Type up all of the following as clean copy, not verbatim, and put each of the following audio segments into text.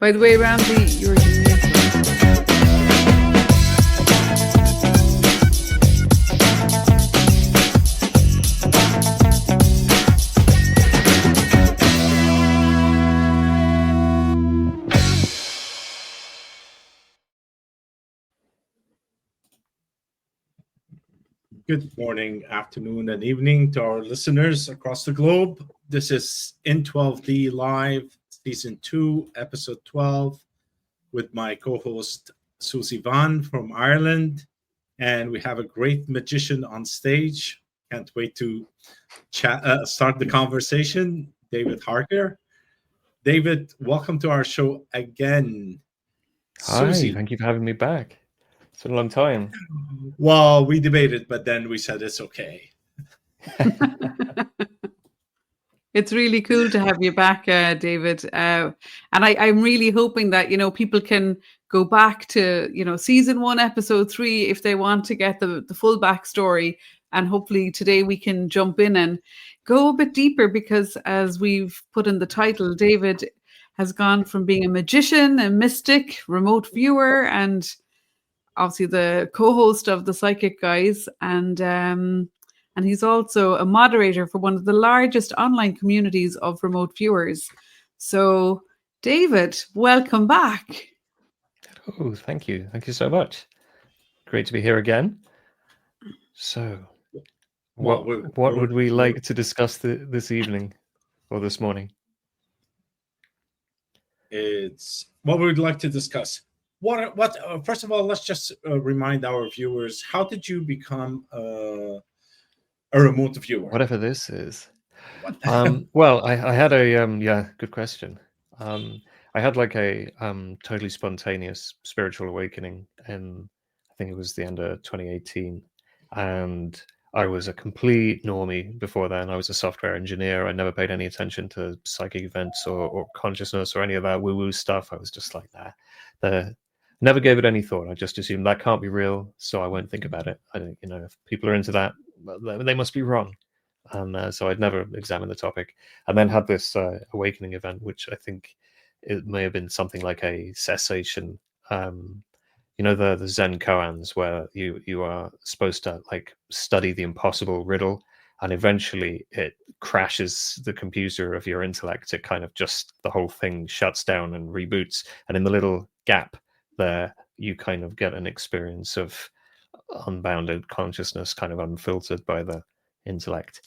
By the way, Ramzi, you're Good morning, afternoon, and evening to our listeners across the globe. This is in12d Live, Season 2, Episode 12, with my co-host Suzi von from Ireland. And we have a great magician on stage. Can't wait to start the conversation, David Harker. David, welcome to our show again. Hi, thank you for having me back. It's been a long time. Well, we debated, but then we said it's okay. It's really cool to have you back, David. And I'm really hoping that, people can go back to, Season 1, Episode 3, if they want to get the full backstory. And hopefully today we can jump in and go a bit deeper, because as we've put in the title, David has gone from being a magician, a mystic, remote viewer, and obviously the co-host of the Psychic Guys, and he's also a moderator for one of the largest online communities of remote viewers. So, David, welcome back. Oh, thank you. Thank you so much. Great to be here again. So, what would we like to discuss this evening or this morning? It's what we would like to discuss. First of all, let's just remind our viewers, how did you become a remote viewer? Whatever this is. Well, I had a good question. I had like a totally spontaneous spiritual awakening, and I think it was the end of 2018, and I was a complete normie before then. I was a software engineer. I never paid any attention to psychic events or consciousness or any of that woo-woo stuff. I was just like that. Never gave it any thought. I just assumed that can't be real, so I won't think about it. I don't, if people are into that, they must be wrong. And so I'd never examined the topic. And then had this awakening event, which I think it may have been something like a cessation. The Zen koans, where you are supposed to like study the impossible riddle, and eventually it crashes the computer of your intellect. It kind of just, the whole thing shuts down and reboots, and in the little gap there you kind of get an experience of unbounded consciousness, kind of unfiltered by the intellect.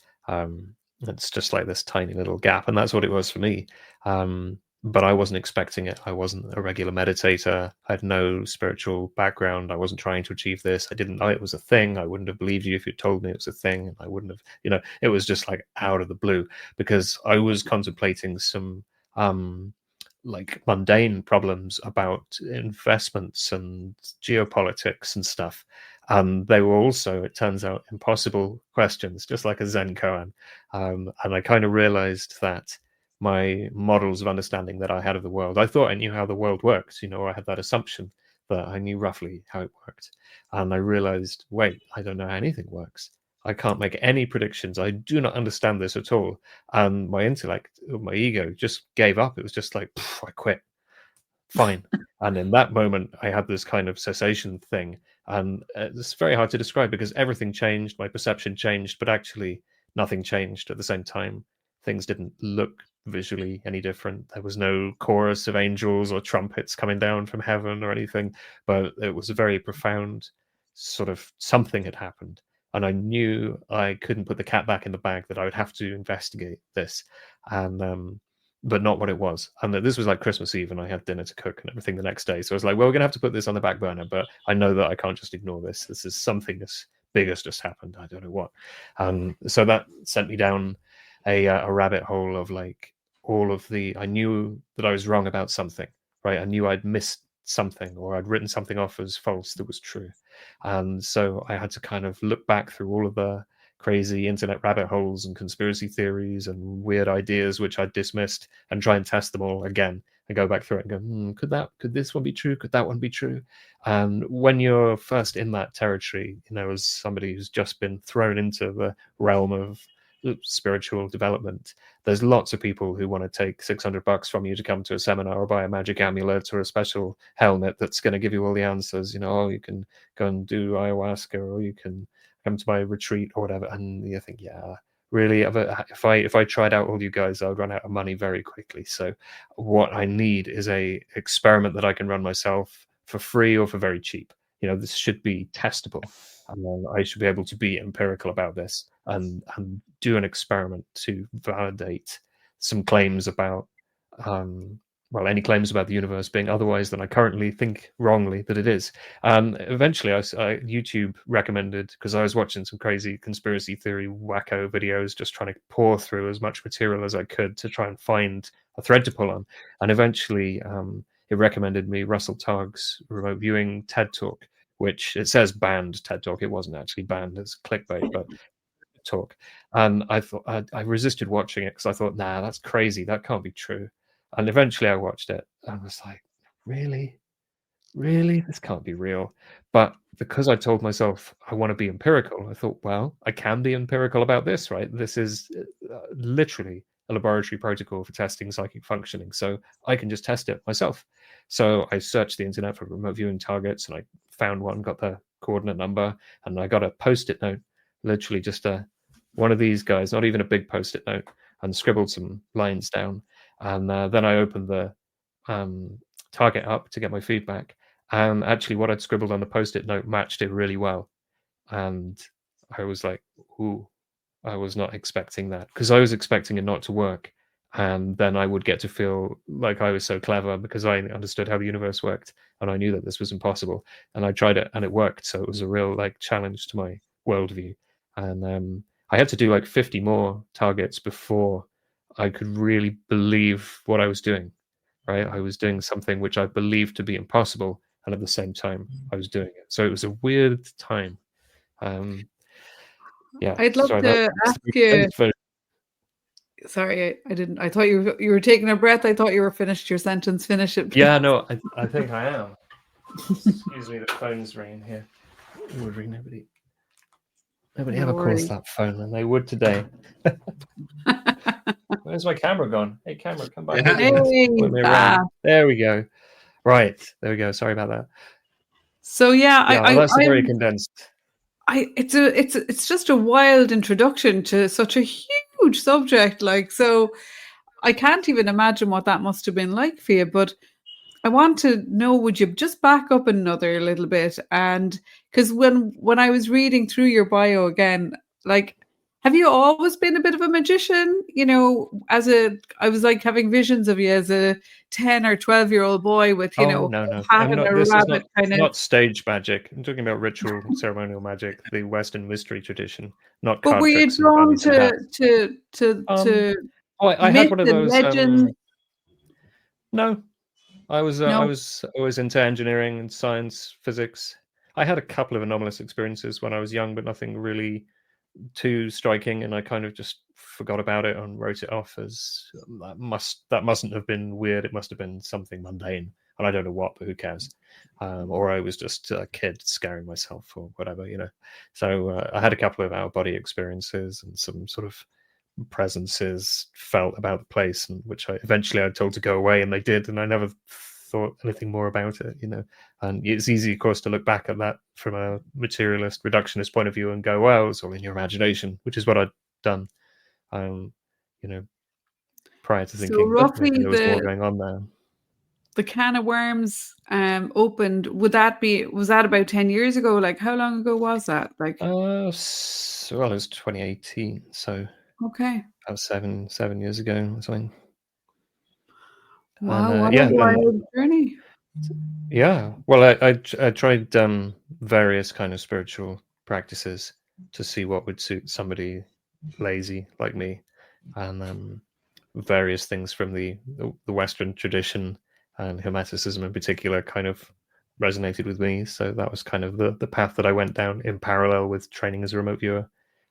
It's just like this tiny little gap, and that's what it was for me. But I wasn't expecting it. I wasn't a regular meditator. I had no spiritual background. I wasn't trying to achieve this. I didn't know it was a thing. I wouldn't have believed you if you told me it was a thing. And I wouldn't have, it was just like out of the blue, because I was contemplating some like mundane problems about investments and geopolitics and stuff. And they were also, it turns out, impossible questions, just like a Zen koan. And I kind of realized that my models of understanding that I had of the world, I thought I knew how the world works, or I had that assumption that I knew roughly how it worked. And I realized, wait, I don't know how anything works. I can't make any predictions. I do not understand this at all. And my intellect, my ego just gave up. It was just like, I quit. Fine. And in that moment, I had this kind of cessation thing. And it's very hard to describe, because everything changed. My perception changed, but actually nothing changed at the same time. Things didn't look visually any different. There was no chorus of angels or trumpets coming down from heaven or anything, but it was a very profound sort of something had happened. And I knew I couldn't put the cat back in the bag, that I would have to investigate this, and but not what it was. And that this was like Christmas Eve, and I had dinner to cook and everything the next day. So I was like, well, we're going to have to put this on the back burner, but I know that I can't just ignore this. This is something as big as just happened. I don't know what. So that sent me down a rabbit hole of like all of I knew that I was wrong about something, right? I knew I'd missed something, or I'd written something off as false that was true. And so I had to kind of look back through all of the crazy internet rabbit holes and conspiracy theories and weird ideas which I'd dismissed, and try and test them all again and go back through it and go, could this one be true? Could that one be true? And when you're first in that territory, as somebody who's just been thrown into the realm of spiritual development. There's lots of people who want to take $600 from you to come to a seminar or buy a magic amulet or a special helmet that's going to give you all the answers. Oh, you can go and do ayahuasca, or you can come to my retreat or whatever. And you think, yeah, really, if I tried out all you guys, I would run out of money very quickly. So what I need is a experiment that I can run myself for free or for very cheap. This should be testable. I should be able to be empirical about this and do an experiment to validate some claims about, any claims about the universe being otherwise than I currently think wrongly that it is. Eventually, YouTube recommended, because I was watching some crazy conspiracy theory wacko videos, just trying to pour through as much material as I could to try and find a thread to pull on. And eventually, it recommended me Russell Targ's remote viewing TED Talk, which it says banned TED Talk. It wasn't actually banned, it's clickbait, but talk. And I thought I resisted watching it because I thought, nah, that's crazy. That can't be true. And eventually I watched it and was like, really? This can't be real. But because I told myself I want to be empirical, I thought, well, I can be empirical about this, right? This is literally a laboratory protocol for testing psychic functioning. So I can just test it myself. So I searched the internet for remote viewing targets, and I found one, got the coordinate number, and I got a Post-it note, literally just one of these guys, not even a big Post-it note, and scribbled some lines down. And then I opened the target up to get my feedback. And actually what I'd scribbled on the Post-it note matched it really well. And I was like, ooh, I was not expecting that, because I was expecting it not to work. And then I would get to feel like I was so clever because I understood how the universe worked, and I knew that this was impossible. And I tried it and it worked. So it was a real challenge to my worldview. And I had to do 50 more targets before I could really believe what I was doing, right? I was doing something which I believed to be impossible, and at the same time I was doing it. So it was a weird time. I'd love to ask you. Sorry, I didn't. I thought you were taking a breath. I thought you were finished your sentence. Finish it, please. Yeah, no, I think I am. Excuse me, the phone's ringing here. Nobody ever calls that phone, and they would today. Where's my camera gone? Hey, camera, come back. Hey, there we go. Right, there we go. Sorry about that. So that's very condensed. It's just a wild introduction to such a huge subject. So I can't even imagine what that must have been like for you. But I want to know, would you just back up another little bit? And because when I was reading through your bio again, have you always been a bit of a magician? I was having visions of you as a 10 or 12-year-old boy with, no. This rabbit is not stage magic. I'm talking about ritual ceremonial magic, the Western mystery tradition, not card But were you tricks. drawn to I had one of those. Legend? No, I was always into engineering and science, physics. I had a couple of anomalous experiences when I was young, but nothing really too striking, and I kind of just forgot about it and wrote it off as that mustn't have been weird. It must have been something mundane, and I don't know what, but who cares? Or I was just a kid scaring myself or whatever, So I had a couple of out-of-body experiences and some sort of presences felt about the place, and which I eventually told to go away, and they did, and I never thought anything more about it, And it's easy, of course, to look back at that from a materialist, reductionist point of view and go, well, it's all in your imagination, which is what I'd done, prior to thinking roughly there was more going on there. The can of worms opened. Was that about 10 years ago? How long ago was that? It was 2018, so okay, about seven years ago or something. Wow, what a wild journey. Yeah, well, I tried various kind of spiritual practices to see what would suit somebody lazy like me, and various things from the Western tradition, and Hermeticism in particular kind of resonated with me. So that was kind of the path that I went down in parallel with training as a remote viewer.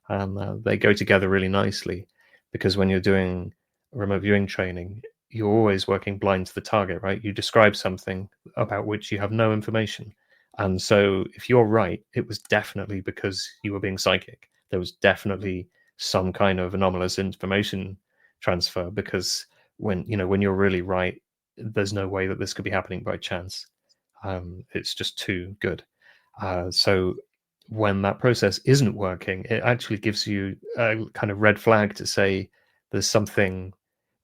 And they go together really nicely, because when you're doing remote viewing training, you're always working blind to the target, right? You describe something about which you have no information. And so if you're right, it was definitely because you were being psychic. There was definitely some kind of anomalous information transfer, because when you're really right, there's no way that this could be happening by chance. It's just too good. So when that process isn't working, it actually gives you a kind of red flag to say there's something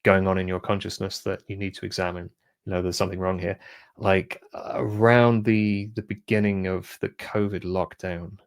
going on in your consciousness that you need to examine. There's something wrong here. Like around the beginning of the COVID lockdown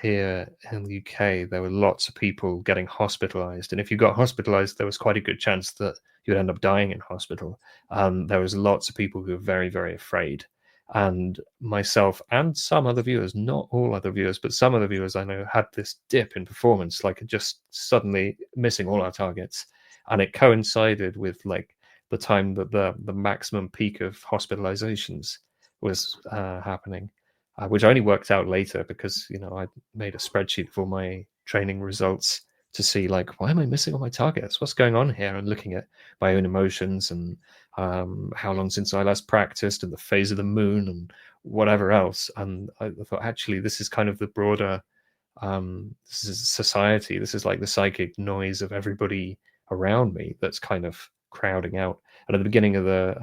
here in the UK, there were lots of people getting hospitalized. And if you got hospitalized, there was quite a good chance that you'd end up dying in hospital. There was lots of people who were very, very afraid. And myself and some other viewers, not all other viewers, but some other viewers I know had this dip in performance, like just suddenly missing all our targets. And it coincided with like the time that the maximum peak of hospitalizations was happening. Which only worked out later because I made a spreadsheet of all my training results to see, like, why am I missing all my targets? What's going on here? And looking at my own emotions and how long since I last practiced and the phase of the moon and whatever else. And I thought, actually, this is kind of the broader this is society. This is like the psychic noise of everybody around me that's kind of crowding out. And at the beginning of the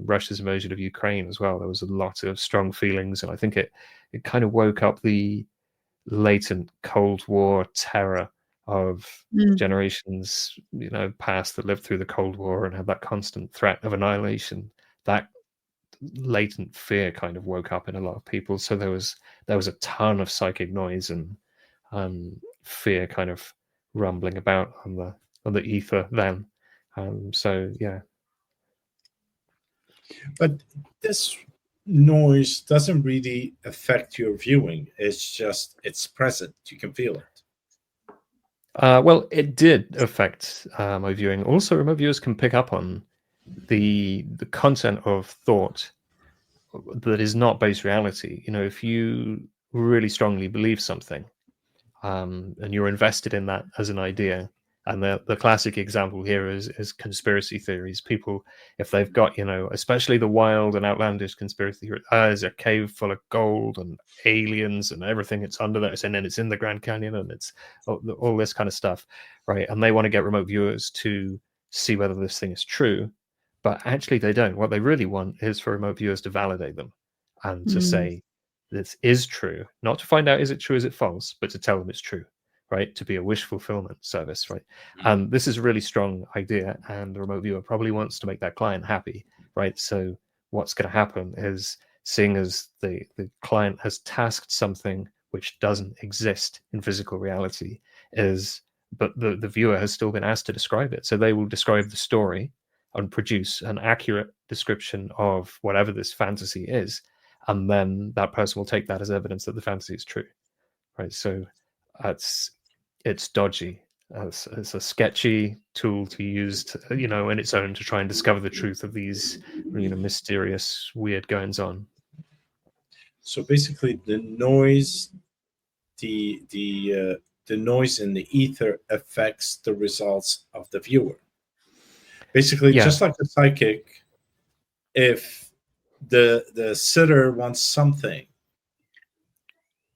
Russia's invasion of Ukraine as well, there was a lot of strong feelings, and I think it kind of woke up the latent Cold War terror of generations past that lived through the Cold War and had that constant threat of annihilation. That latent fear kind of woke up in a lot of people. So there was a ton of psychic noise and fear kind of rumbling about on the ether then. So yeah. But this noise doesn't really affect your viewing. It's present. You can feel it. Well, it did affect my viewing. Also, remote viewers can pick up on the content of thought that is not base reality. If you really strongly believe something, and you're invested in that as an idea. And the classic example here is conspiracy theories. People, if they've got, especially the wild and outlandish conspiracy theory, there's a cave full of gold and aliens and everything it's under there, and then it's in the Grand Canyon and it's all this kind of stuff, right? And they want to get remote viewers to see whether this thing is true, but actually they don't. What they really want is for remote viewers to validate them and to say, this is true, not to find out is it true, is it false, but to tell them it's true, right? To be a wish fulfillment service, right? And this is a really strong idea, and the remote viewer probably wants to make that client happy, right? So what's going to happen is, seeing as the client has tasked something which doesn't exist in physical reality, but the viewer has still been asked to describe it. So they will describe the story and produce an accurate description of whatever this fantasy is. And then that person will take that as evidence that the fantasy is true, right? So it's dodgy. It's a sketchy tool to use, in its own, to try and discover the truth of these, mysterious, weird goings on. So basically, the noise, the noise in the ether affects the results of the viewer. Basically, just like the psychic, if the sitter wants something,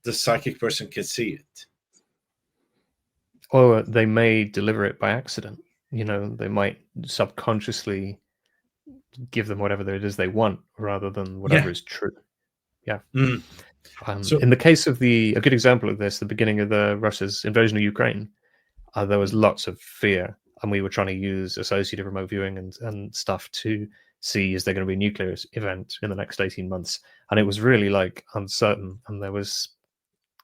the psychic person can see it. Or they may deliver it by accident. They might subconsciously give them whatever it is they want rather than whatever is true. Yeah. So, in the case of a good example of this, the beginning of the Russia's invasion of Ukraine, there was lots of fear, and we were trying to use associative remote viewing and stuff to see, is there going to be a nuclear event in the next 18 months? And it was really like uncertain, and there was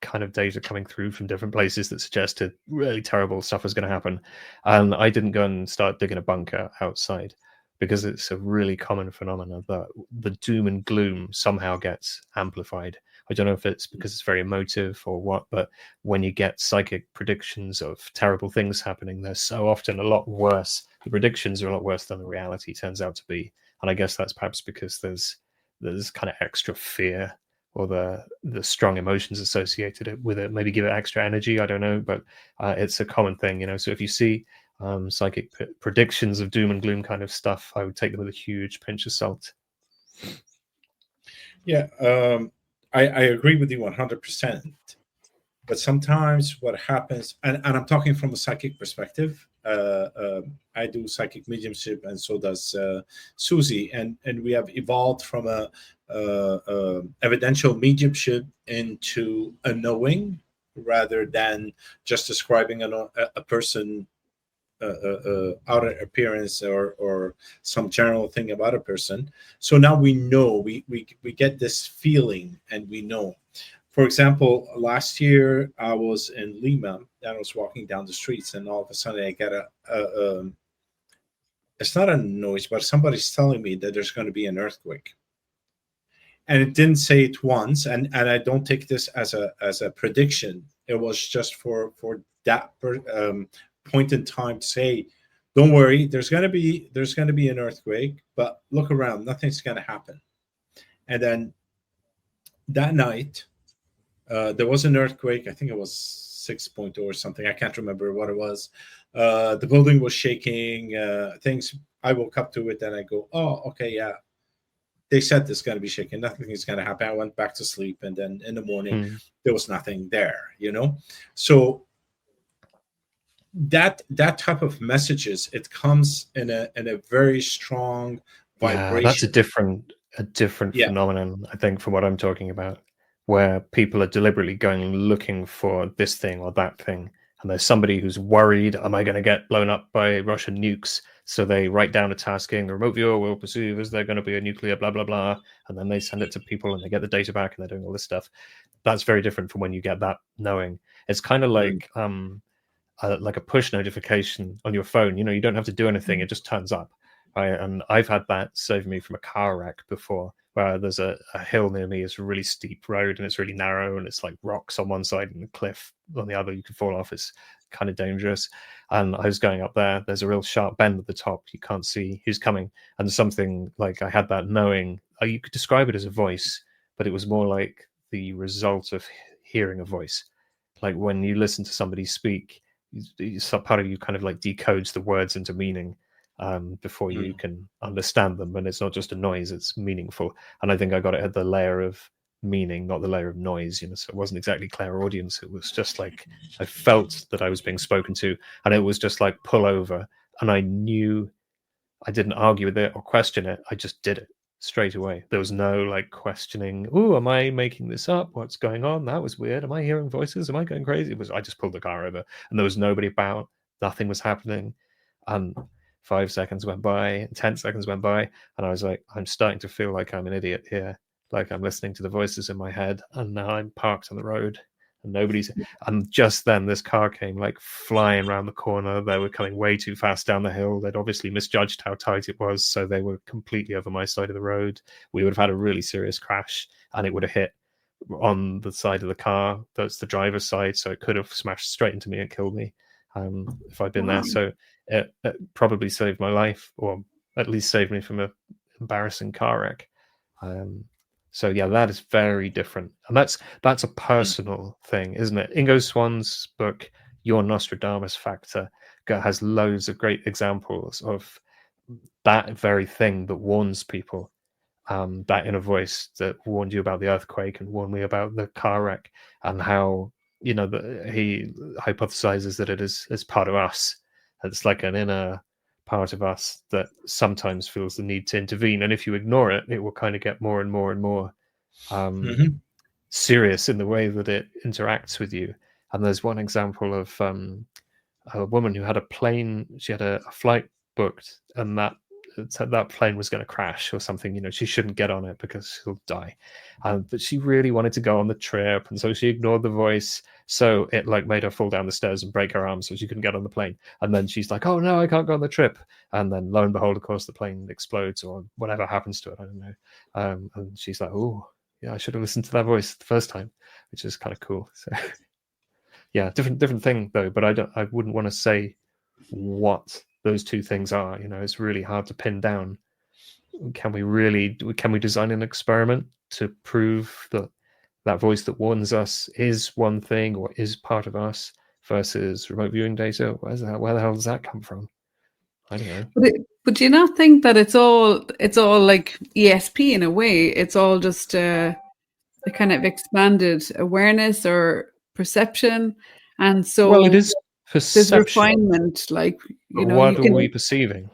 kind of data coming through from different places that suggested really terrible stuff was going to happen. And I didn't go and start digging a bunker outside, because it's a really common phenomenon that the doom and gloom somehow gets amplified. I don't know if it's because it's very emotive or what, but when you get psychic predictions of terrible things happening, they're so often a lot worse. The predictions are a lot worse than the reality turns out to be. And I guess that's perhaps because there's kind of extra fear, or the strong emotions associated with it. Maybe give it extra energy, I don't know, but it's a common thing, So if you see psychic predictions of doom and gloom kind of stuff, I would take them with a huge pinch of salt. Yeah, I agree with you 100%. But sometimes what happens, and I'm talking from a psychic perspective, I do psychic mediumship, and so does Suzi, and we have evolved from a evidential mediumship into a knowing, rather than just describing a person, outer appearance, or some general thing about a person. So now we know, we get this feeling, and we know. For example, last year I was in Lima, and I was walking down the streets, and all of a sudden I get it's not a noise, but somebody's telling me that there's going to be an earthquake. And it didn't say it once, and I don't take this as a prediction. It was just for that point in time to say, don't worry, there's going to be an earthquake, but look around, nothing's going to happen. And then that night, there was an earthquake. I think it was 6.0 or something. I can't remember what it was. The building was shaking. Things. I woke up to it and I go, oh, okay, yeah. They said this is going to be shaking. Nothing is going to happen. I went back to sleep, and then in the morning there was nothing there. So that type of messages, it comes in a very strong vibration. Yeah, that's a different phenomenon, I think, from what I'm talking about, where people are deliberately going looking for this thing or that thing, and there's somebody who's worried, am I going to get blown up by Russian nukes? So they write down a tasking, the remote viewer will perceive as they're going to be a nuclear blah blah blah, and then they send it to people and they get the data back, and they're doing all this stuff. That's very different from when you get that knowing. It's kind of like a push notification on your phone. You don't have to do anything, it just turns up. Right? And I've had that save me from a car wreck before, where there's a hill near me. It's a really steep road, and it's really narrow, and it's like rocks on one side and a cliff on the other. You could fall off. It's kind of dangerous. And I was going up there. There's a real sharp bend at the top. You can't see who's coming. And something like, I had that knowing. You could describe it as a voice, but it was more like the result of hearing a voice. Like when you listen to somebody speak, some part of you kind of like decodes the words into meaning before you can understand them, and it's not just a noise, it's meaningful. And I think I got it at the layer of meaning, not the layer of noise, so it wasn't exactly clairaudience. It was just like I felt that I was being spoken to, and it was just like pull over, and I knew. I didn't argue with it or question it, I just did it straight away. There was no like questioning, oh, am I making this up, what's going on, that was weird, am I hearing voices, am I going crazy? I just pulled the car over, and there was nobody about, nothing was happening. And 5 seconds went by, and 10 seconds went by, and I was like, I'm starting to feel like I'm an idiot here. Like I'm listening to the voices in my head, and now I'm parked on the road, and nobody's. And just then, this car came like flying around the corner. They were coming way too fast down the hill. They'd obviously misjudged how tight it was, so they were completely over my side of the road. We would have had a really serious crash, and it would have hit on the side of the car. That's the driver's side, so it could have smashed straight into me and killed me if I'd been there. So it probably saved my life, or at least saved me from an embarrassing car wreck. So yeah, that is very different, and that's a personal thing, isn't it? Ingo Swann's book, Your Nostradamus Factor, has loads of great examples of that very thing that warns people, that inner voice that warned you about the earthquake and warned me about the car wreck, and how he hypothesizes that it is part of us. It's like an inner part of us that sometimes feels the need to intervene, and if you ignore it, it will kind of get more and more and more serious in the way that it interacts with you. And there's one example of a woman who had a plane. She had a flight booked, and that plane was going to crash or something. She shouldn't get on it because she'll die. But she really wanted to go on the trip, and so she ignored the voice. So it like made her fall down the stairs and break her arm, so she couldn't get on the plane. And then she's like, "Oh no, I can't go on the trip." And then lo and behold, of course, the plane explodes or whatever happens to it. I don't know. And she's like, "Oh, yeah, I should have listened to that voice the first time," which is kind of cool. So yeah, different thing though. But I wouldn't want to say what those two things are. It's really hard to pin down. Can we design an experiment to prove that voice that warns us is one thing or is part of us versus remote viewing data? Where the hell does that come from? I don't know. But do you not think that it's all like ESP in a way? It's all just a kind of expanded awareness, or perception, and Well, it so is there's perception. refinement. Like, But you know, you what are can. we perceiving?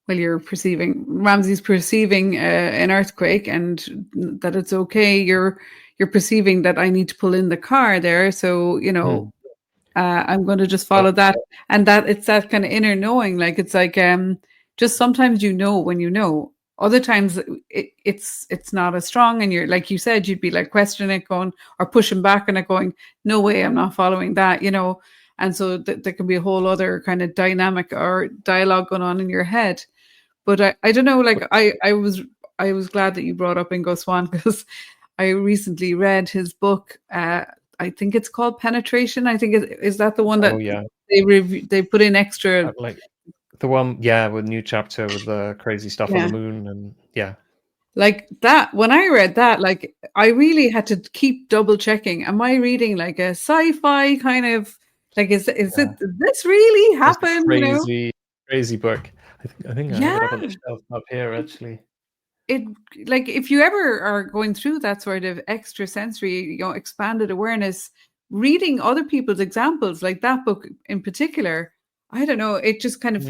Well, you're perceiving, Ramsey's perceiving an earthquake, and that it's okay. You're perceiving that I need to pull in the car there, so you know, I'm going to just But follow that, and that it's that kind of inner knowing. Like, it's like just sometimes you know when you know. Other times it's not as strong, and you're, like you said, you'd be like questioning it, going, or pushing back on it, going, no way, I'm not following that, you know. And so there can be a whole other kind of dynamic or dialogue going on in your head. But I don't know, like I was glad that you brought up Ingo Swann, because I recently read his book. I think it's called Penetration. I think is that the one that yeah, they put in extra. like the one, with new chapter with the crazy stuff on Yeah. the moon, and Like that, when I read that, like I really had to keep double checking. Am I reading like a sci-fi kind of, like is it Yeah. did this really it's a happen? You know? crazy book. I think I have Yeah. it up on the shelf up here actually. It, like, if you ever are going through that sort of extra sensory, you know, expanded awareness, reading other people's examples, like that book in particular, I don't know, it just kind of,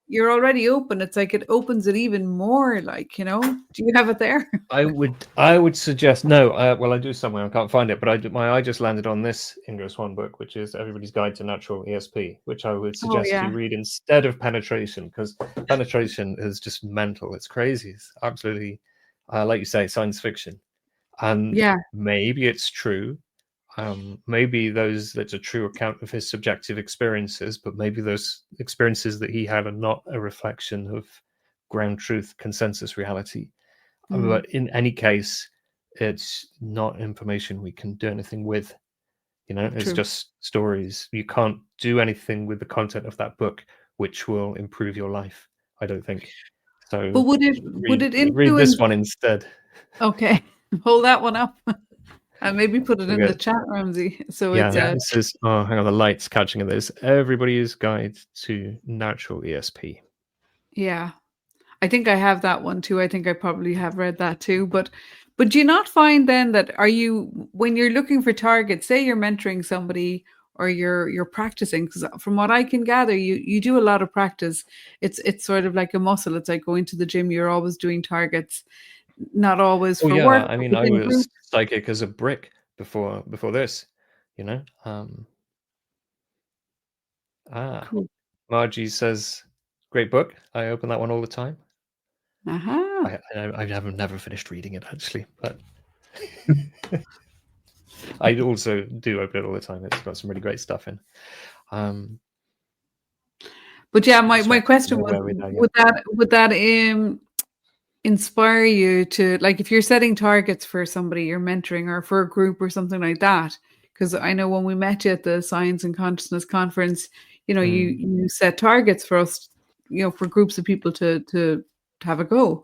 you're already open. It's like it opens it even more. Like, you know, do you have it there? I would suggest no. Well, I do somewhere. I can't find it, but my eye just landed on this Ingo Swann book, which is Everybody's Guide to Natural ESP, which I would Oh suggest yeah. you read instead of Penetration, because Penetration is just mental. It's crazy. It's absolutely, like you say, science fiction, and Yeah. maybe it's true. Maybe that's a true account of his subjective experiences, but maybe those experiences that he had are not a reflection of ground truth, consensus reality. But in any case, it's not information we can do anything with. You know, it's True. just stories. You can't do anything with the content of that book which will improve your life, I don't think. So But would read it this influence? one instead. Okay, hold that one up. And maybe put it in the Okay. chat, Ramsey. So Yeah, it's this is, hang on, the light's catching at this. Everybody's Guide to Natural ESP. yeah. I think I have that one too. I think I probably have read that too. But do you not find then that, are you, when you're looking for targets, say you're mentoring somebody or you're practicing, because from what I can gather, you do a lot of practice. It's sort of like a muscle. It's like going to the gym. You're always doing targets, not always Oh for yeah, work, I but mean, I within was groups. psychic as a brick before this, you know. Cool. Margie says, great book. I open that one all the time. Aha. I have never finished reading it actually, but I also do open it all the time. It's got some really great stuff in. But yeah, my So question was, where we are, yeah. would that inspire you to, like, if you're setting targets for somebody you're mentoring or for a group or something like that? Because I know when we met you at the Science and Consciousness conference, you know, you set targets for us, you know, for groups of people to have a go.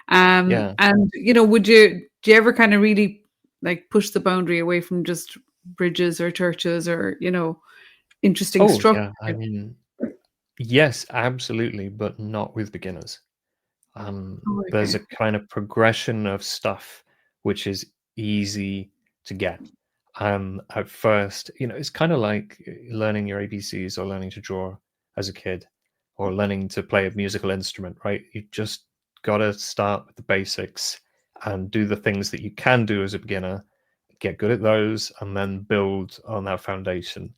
Yeah. And you know, do you ever kind of really like push the boundary away from just bridges or churches or, you know, interesting Oh structure? yeah. I mean, yes, absolutely, but not with beginners. Oh, There's okay. a kind of progression of stuff which is easy to get. At first, you know, it's kind of like learning your ABCs or learning to draw as a kid or learning to play a musical instrument, right? You just got to start with the basics and do the things that you can do as a beginner, get good at those, and then build on that foundation.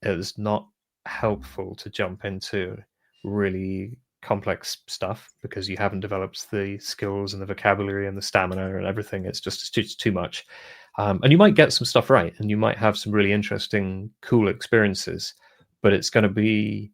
It's not helpful to jump into really complex stuff because you haven't developed the skills and the vocabulary and the stamina and everything. It's too much. And you might get some stuff right and you might have some really interesting, cool experiences, but it's going to be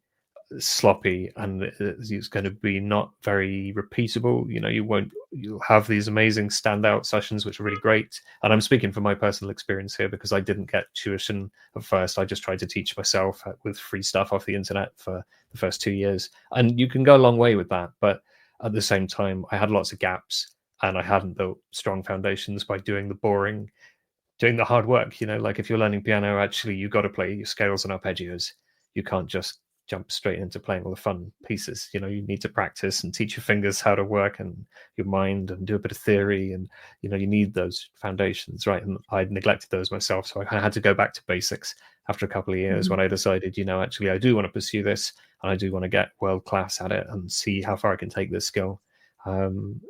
sloppy and it's going to be not very repeatable. You know, you'll have these amazing standout sessions which are really great, and I'm speaking from my personal experience here because I didn't get tuition at first. I just tried to teach myself with free stuff off the internet for the first 2 years, and you can go a long way with that, but at the same time I had lots of gaps and I hadn't built strong foundations by doing the hard work. You know, like if you're learning piano, actually you got to play your scales and arpeggios. You can't just jump straight into playing all the fun pieces. You need to practice and teach your fingers how to work and your mind and do a bit of theory, and you need those foundations, right? And I neglected those myself, so I had to go back to basics after a couple of years when I decided, actually I do want to pursue this and I do want to get world class at it and see how far I can take this skill.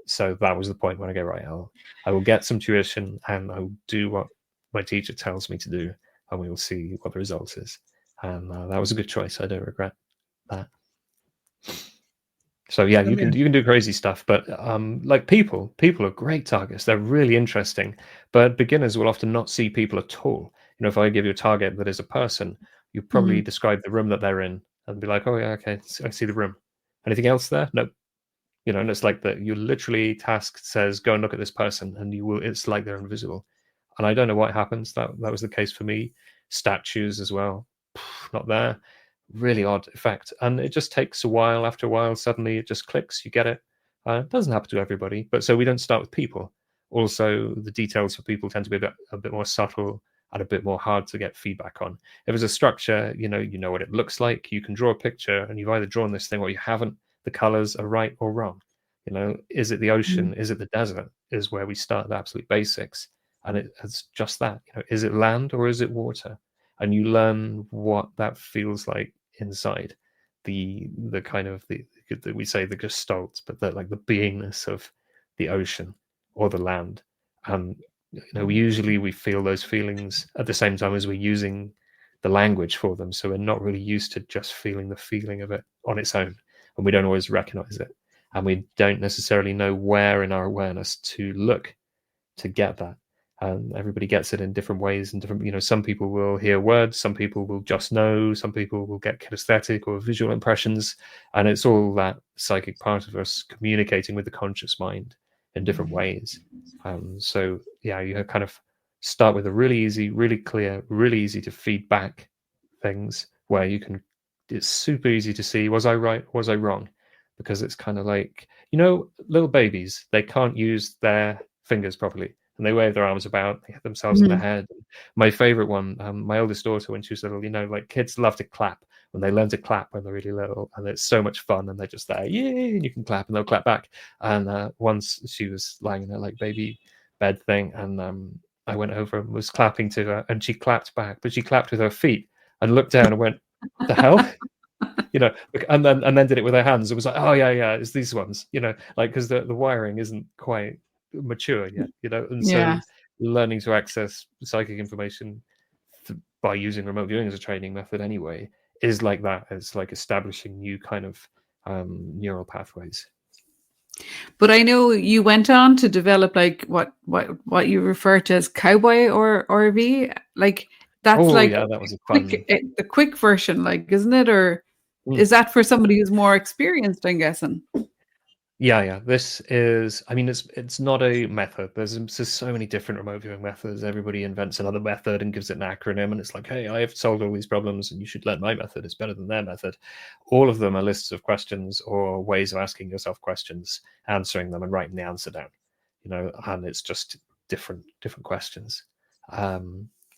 So that was the point when I go, right, I will get some tuition and I will do what my teacher tells me to do, and we will see what the result is. And that was a good choice. I don't regret that. So yeah, you can do crazy stuff, but like people are great targets. They're really interesting, but beginners will often not see people at all. If I give you a target that is a person, you probably describe the room that they're in and be like, oh yeah, okay, I see the room. Anything else there? No. And it's like that. You literally task says, go and look at this person, and you will. It's like they're invisible. And I don't know what happens. That was the case for me. Statues as well, not there. Really odd effect, and it just takes a while. After a while, suddenly it just clicks. You get it. It doesn't happen to everybody, but so we don't start with people. Also, the details for people tend to be a bit more subtle and a bit more hard to get feedback on. If it's a structure, you know what it looks like. You can draw a picture, and you've either drawn this thing or you haven't. The colors are right or wrong. Is it the ocean? Is it the desert? Is where we start the absolute basics, and it's just that. Is it land or is it water? And you learn what that feels like inside the kind of we say the gestalt, but like the beingness of the ocean or the land. And usually we feel those feelings at the same time as we're using the language for them, so we're not really used to just feeling the feeling of it on its own, and we don't always recognize it, and we don't necessarily know where in our awareness to look to get that. Everybody gets it in different ways, and different. Some people will hear words, some people will just know, some people will get kinesthetic or visual impressions, and it's all that psychic part of us communicating with the conscious mind in different ways. So yeah, you kind of start with a really easy, really clear, really easy to feedback things where you can. It's super easy to see, was I right, was I wrong? Because it's kind of like, little babies, they can't use their fingers properly, and they wave their arms about, they hit themselves in the head. My favorite one, my oldest daughter, when she was little, like kids love to clap when they learn to clap when they're really little, and it's so much fun, and they're just there, yay, and you can clap, and they'll clap back. And once she was lying in her like baby bed thing, and I went over and was clapping to her, and she clapped back, but she clapped with her feet and looked down and went, the hell? And then did it with her hands. It was like, oh yeah, it's these ones, like, because the wiring isn't quite mature yet, and so learning to access psychic information by using remote viewing as a training method anyway is like that. It's like establishing new kind of neural pathways. But I know you went on to develop like what you refer to as cowboy or RV, like that's that was a quick version, like, isn't it? Or is that for somebody who's more experienced, I'm guessing? Yeah. This is, it's not a method. There's so many different remote viewing methods. Everybody invents another method and gives it an acronym, and it's like, hey, I have solved all these problems and you should learn my method. It's better than their method. All of them are lists of questions or ways of asking yourself questions, answering them, and writing the answer down. And it's just different questions.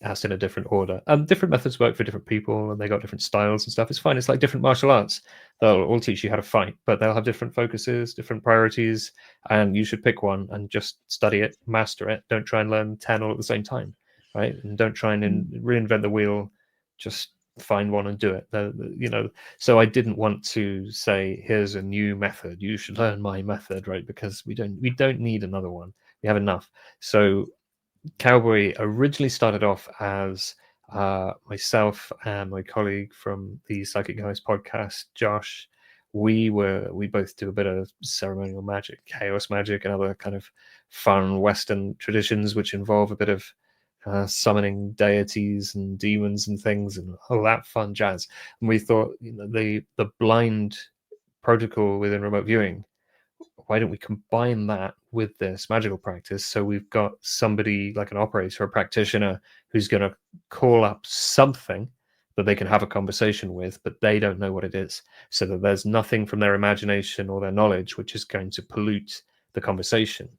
Asked in a different order, and different methods work for different people, and they got different styles and stuff. It's fine. It's like different martial arts. They'll all teach you how to fight, but they'll have different focuses, different priorities, and you should pick one and just study it, master it. Don't try and learn 10 all at the same time, right? And don't try and reinvent the wheel. Just find one and do it. So I didn't want to say, here's a new method, you should learn my method, right? Because we don't need another one. We have enough. So Cowboy originally started off as myself and my colleague from the Psychic Guys podcast, Josh. We both do a bit of ceremonial magic, chaos magic, and other kind of fun Western traditions, which involve a bit of summoning deities and demons and things, and all that fun jazz. And we thought, the blind protocol within remote viewing, why don't we combine that with this magical practice? So we've got somebody like an operator, a practitioner, who's going to call up something that they can have a conversation with, but they don't know what it is. So that there's nothing from their imagination or their knowledge which is going to pollute the conversation.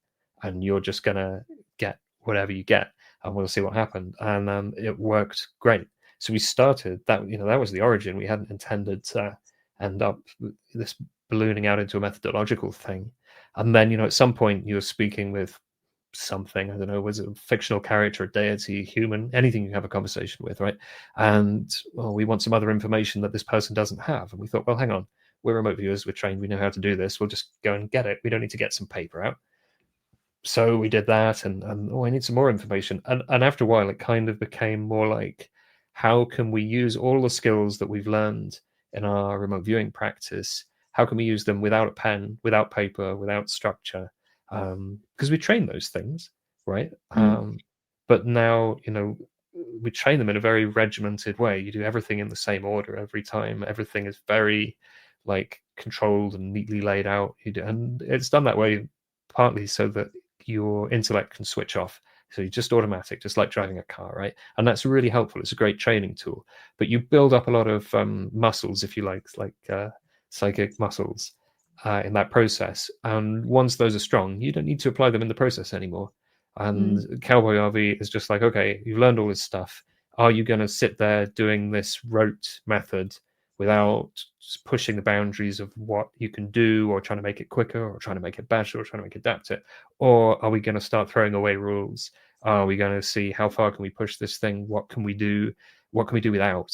And you're just going to get whatever you get, and we'll see what happened. And it worked great. So we started that, that was the origin. We hadn't intended to end up with this ballooning out into a methodological thing. And then, at some point you're speaking with something, I don't know, was it a fictional character, a deity, human, anything you have a conversation with, right? And well, we want some other information that this person doesn't have. And we thought, well, hang on, we're remote viewers, we're trained, we know how to do this, we'll just go and get it. We don't need to get some paper out. So we did that, and I need some more information. And after a while, it kind of became more like, how can we use all the skills that we've learned in our remote viewing practice? How can we use them without a pen, without paper, without structure? Because we train those things, right? But now, we train them in a very regimented way. You do everything in the same order every time. Everything is very controlled and neatly laid out. And it's done that way partly so that your intellect can switch off. So you're just automatic, just like driving a car, right? And that's really helpful. It's a great training tool. But you build up a lot of muscles, if you like psychic muscles in that process. And once those are strong, you don't need to apply them in the process anymore. And Cowboy RV is just like, okay, you've learned all this stuff. Are you going to sit there doing this rote method without pushing the boundaries of what you can do, or trying to make it quicker, or trying to make it better, or trying to adapt it? Or are we going to start throwing away rules? Are we going to see how far can we push this thing? What can we do? What can we do without?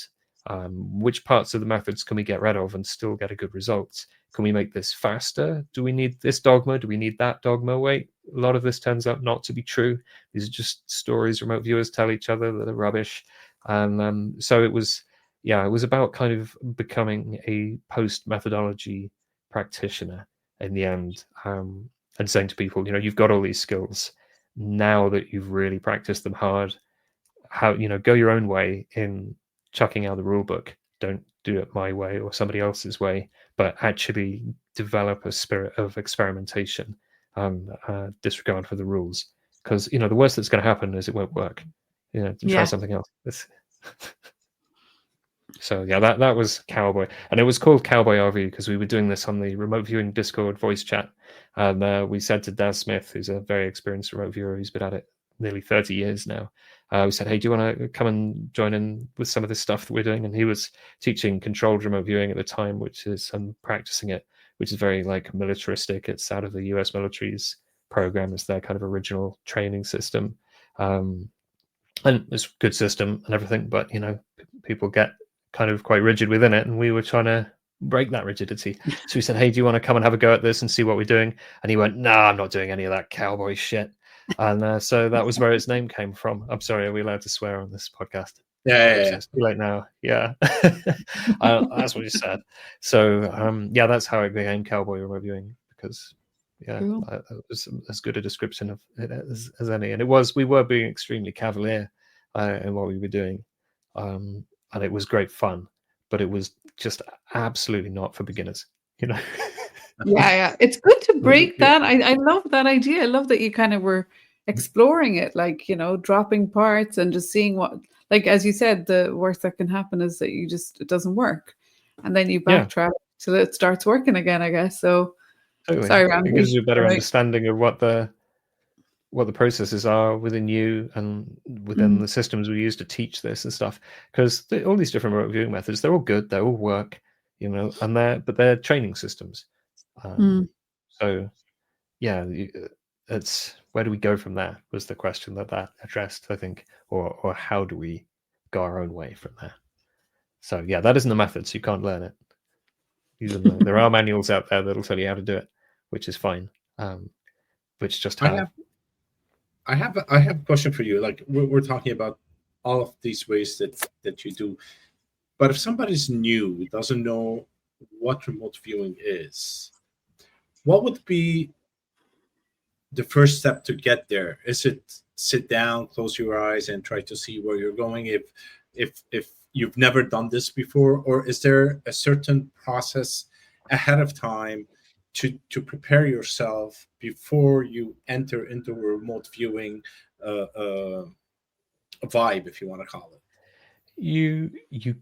Which parts of the methods can we get rid of and still get a good result? Can we make this faster? Do we need this dogma? Do we need that dogma? Wait, a lot of this turns out not to be true. These are just stories remote viewers tell each other that are rubbish. And so it was about kind of becoming a post-methodology practitioner in the end, and saying to people, you've got all these skills. Now that you've really practiced them hard, go your own way in chucking out the rule book. Don't do it my way or somebody else's way, but actually develop a spirit of experimentation and disregard for the rules. Because, the worst that's going to happen is it won't work. Try something else. So yeah, that was Cowboy, and it was called Cowboy RV because we were doing this on the remote viewing Discord voice chat, and we said to Daz Smith, who's a very experienced remote viewer who's been at it nearly 30 years now, we said, hey, do you want to come and join in with some of this stuff that we're doing? And he was teaching controlled remote viewing at the time, which is practicing it, which is very militaristic. It's out of the US military's program. It's their kind of original training system, and it's a good system and everything, but people get kind of quite rigid within it, and we were trying to break that rigidity. So we said, hey, do you want to come and have a go at this and see what we're doing? And he went, no, I'm not doing any of that cowboy shit. And so that was where its name came from. I'm sorry, are we allowed to swear on this podcast? Yeah. It's too late now. Yeah. That's what he said. So that's how it became Cowboy Remote Viewing, because cool. It was as good a description of it as any. And we were being extremely cavalier in what we were doing. And it was great fun, but it was just absolutely not for beginners, Yeah. It's good to break that. I love that idea. I love that you kind of were exploring it, dropping parts and just seeing what, as you said, the worst that can happen is that it doesn't work. And then you backtrack till it starts working again, I guess. So totally. Sorry, Ramzi. It gives you a better understanding of what the processes are within you and within the systems we use to teach this and stuff. Because all these different remote viewing methods, they're all good, they all work, and they're training systems. So yeah, it's where do we go from there was the question that addressed, I think, or how do we go our own way from there? So yeah, that isn't the method, so you can't learn it. Even though there are manuals out there that'll tell you how to do it, which is fine. Which just I have a question for you. We're talking about all of these ways that you do, but if somebody's new, doesn't know what remote viewing is, what would be the first step to get there? Is it sit down, close your eyes, and try to see where you're going? If you've never done this before, or is there a certain process ahead of time to prepare yourself before you enter into a remote viewing vibe, if you want to call it? You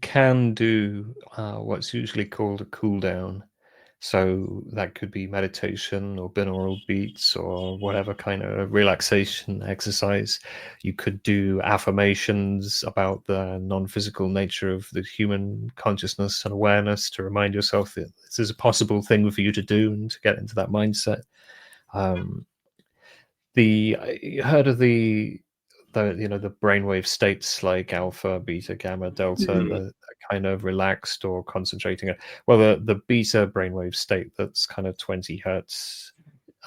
can do what's usually called a cool down. So that could be meditation or binaural beats or whatever kind of relaxation exercise. You could do affirmations about the non-physical nature of the human consciousness and awareness to remind yourself that this is a possible thing for you to do and to get into that mindset. You heard of the brainwave states like alpha, beta, gamma, delta, the kind of relaxed or concentrating. Well, the beta brainwave state, that's kind of 20 hertz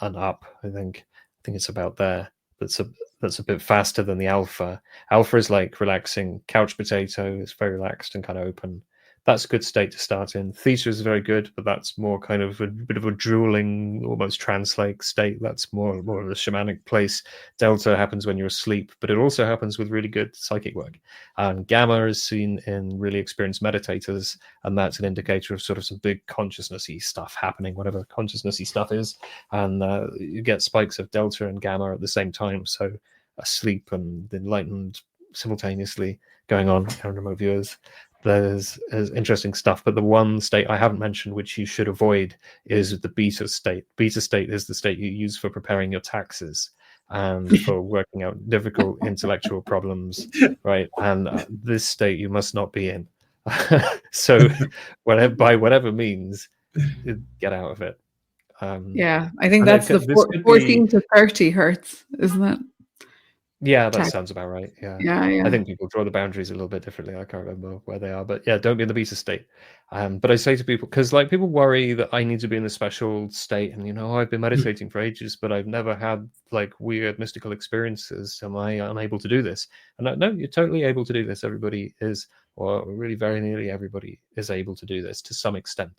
and up. I think it's about there. That's a bit faster than the alpha. Alpha is like relaxing couch potato. It's very relaxed and kind of open. That's a good state to start in. Theta is very good, but that's more kind of a bit of a drooling, almost trance-like state. That's more of a shamanic place. Delta happens when you're asleep, but it also happens with really good psychic work. And gamma is seen in really experienced meditators, and that's an indicator of sort of some big consciousness-y stuff happening, whatever consciousess-y stuff is. And you get spikes of delta and gamma at the same time, so asleep and enlightened simultaneously going on in remote viewers. There's interesting stuff, but the one state I haven't mentioned, which you should avoid, is the beta state. Beta state is the state you use for preparing your taxes and for working out difficult intellectual problems, right? And this state you must not be in. So by whatever means, get out of it. Yeah, I think that's the 14 to 30 hertz, isn't it? Yeah, that sounds about right. Yeah. Yeah. I think people draw the boundaries a little bit differently. I can't remember where they are, but yeah, don't be in the beta state. But I say to people, because like people worry that I need to be in the special state, and I've been meditating for ages, but I've never had like weird mystical experiences. Am I unable to do this? And no, you're totally able to do this. Everybody is, or really very nearly everybody is able to do this to some extent.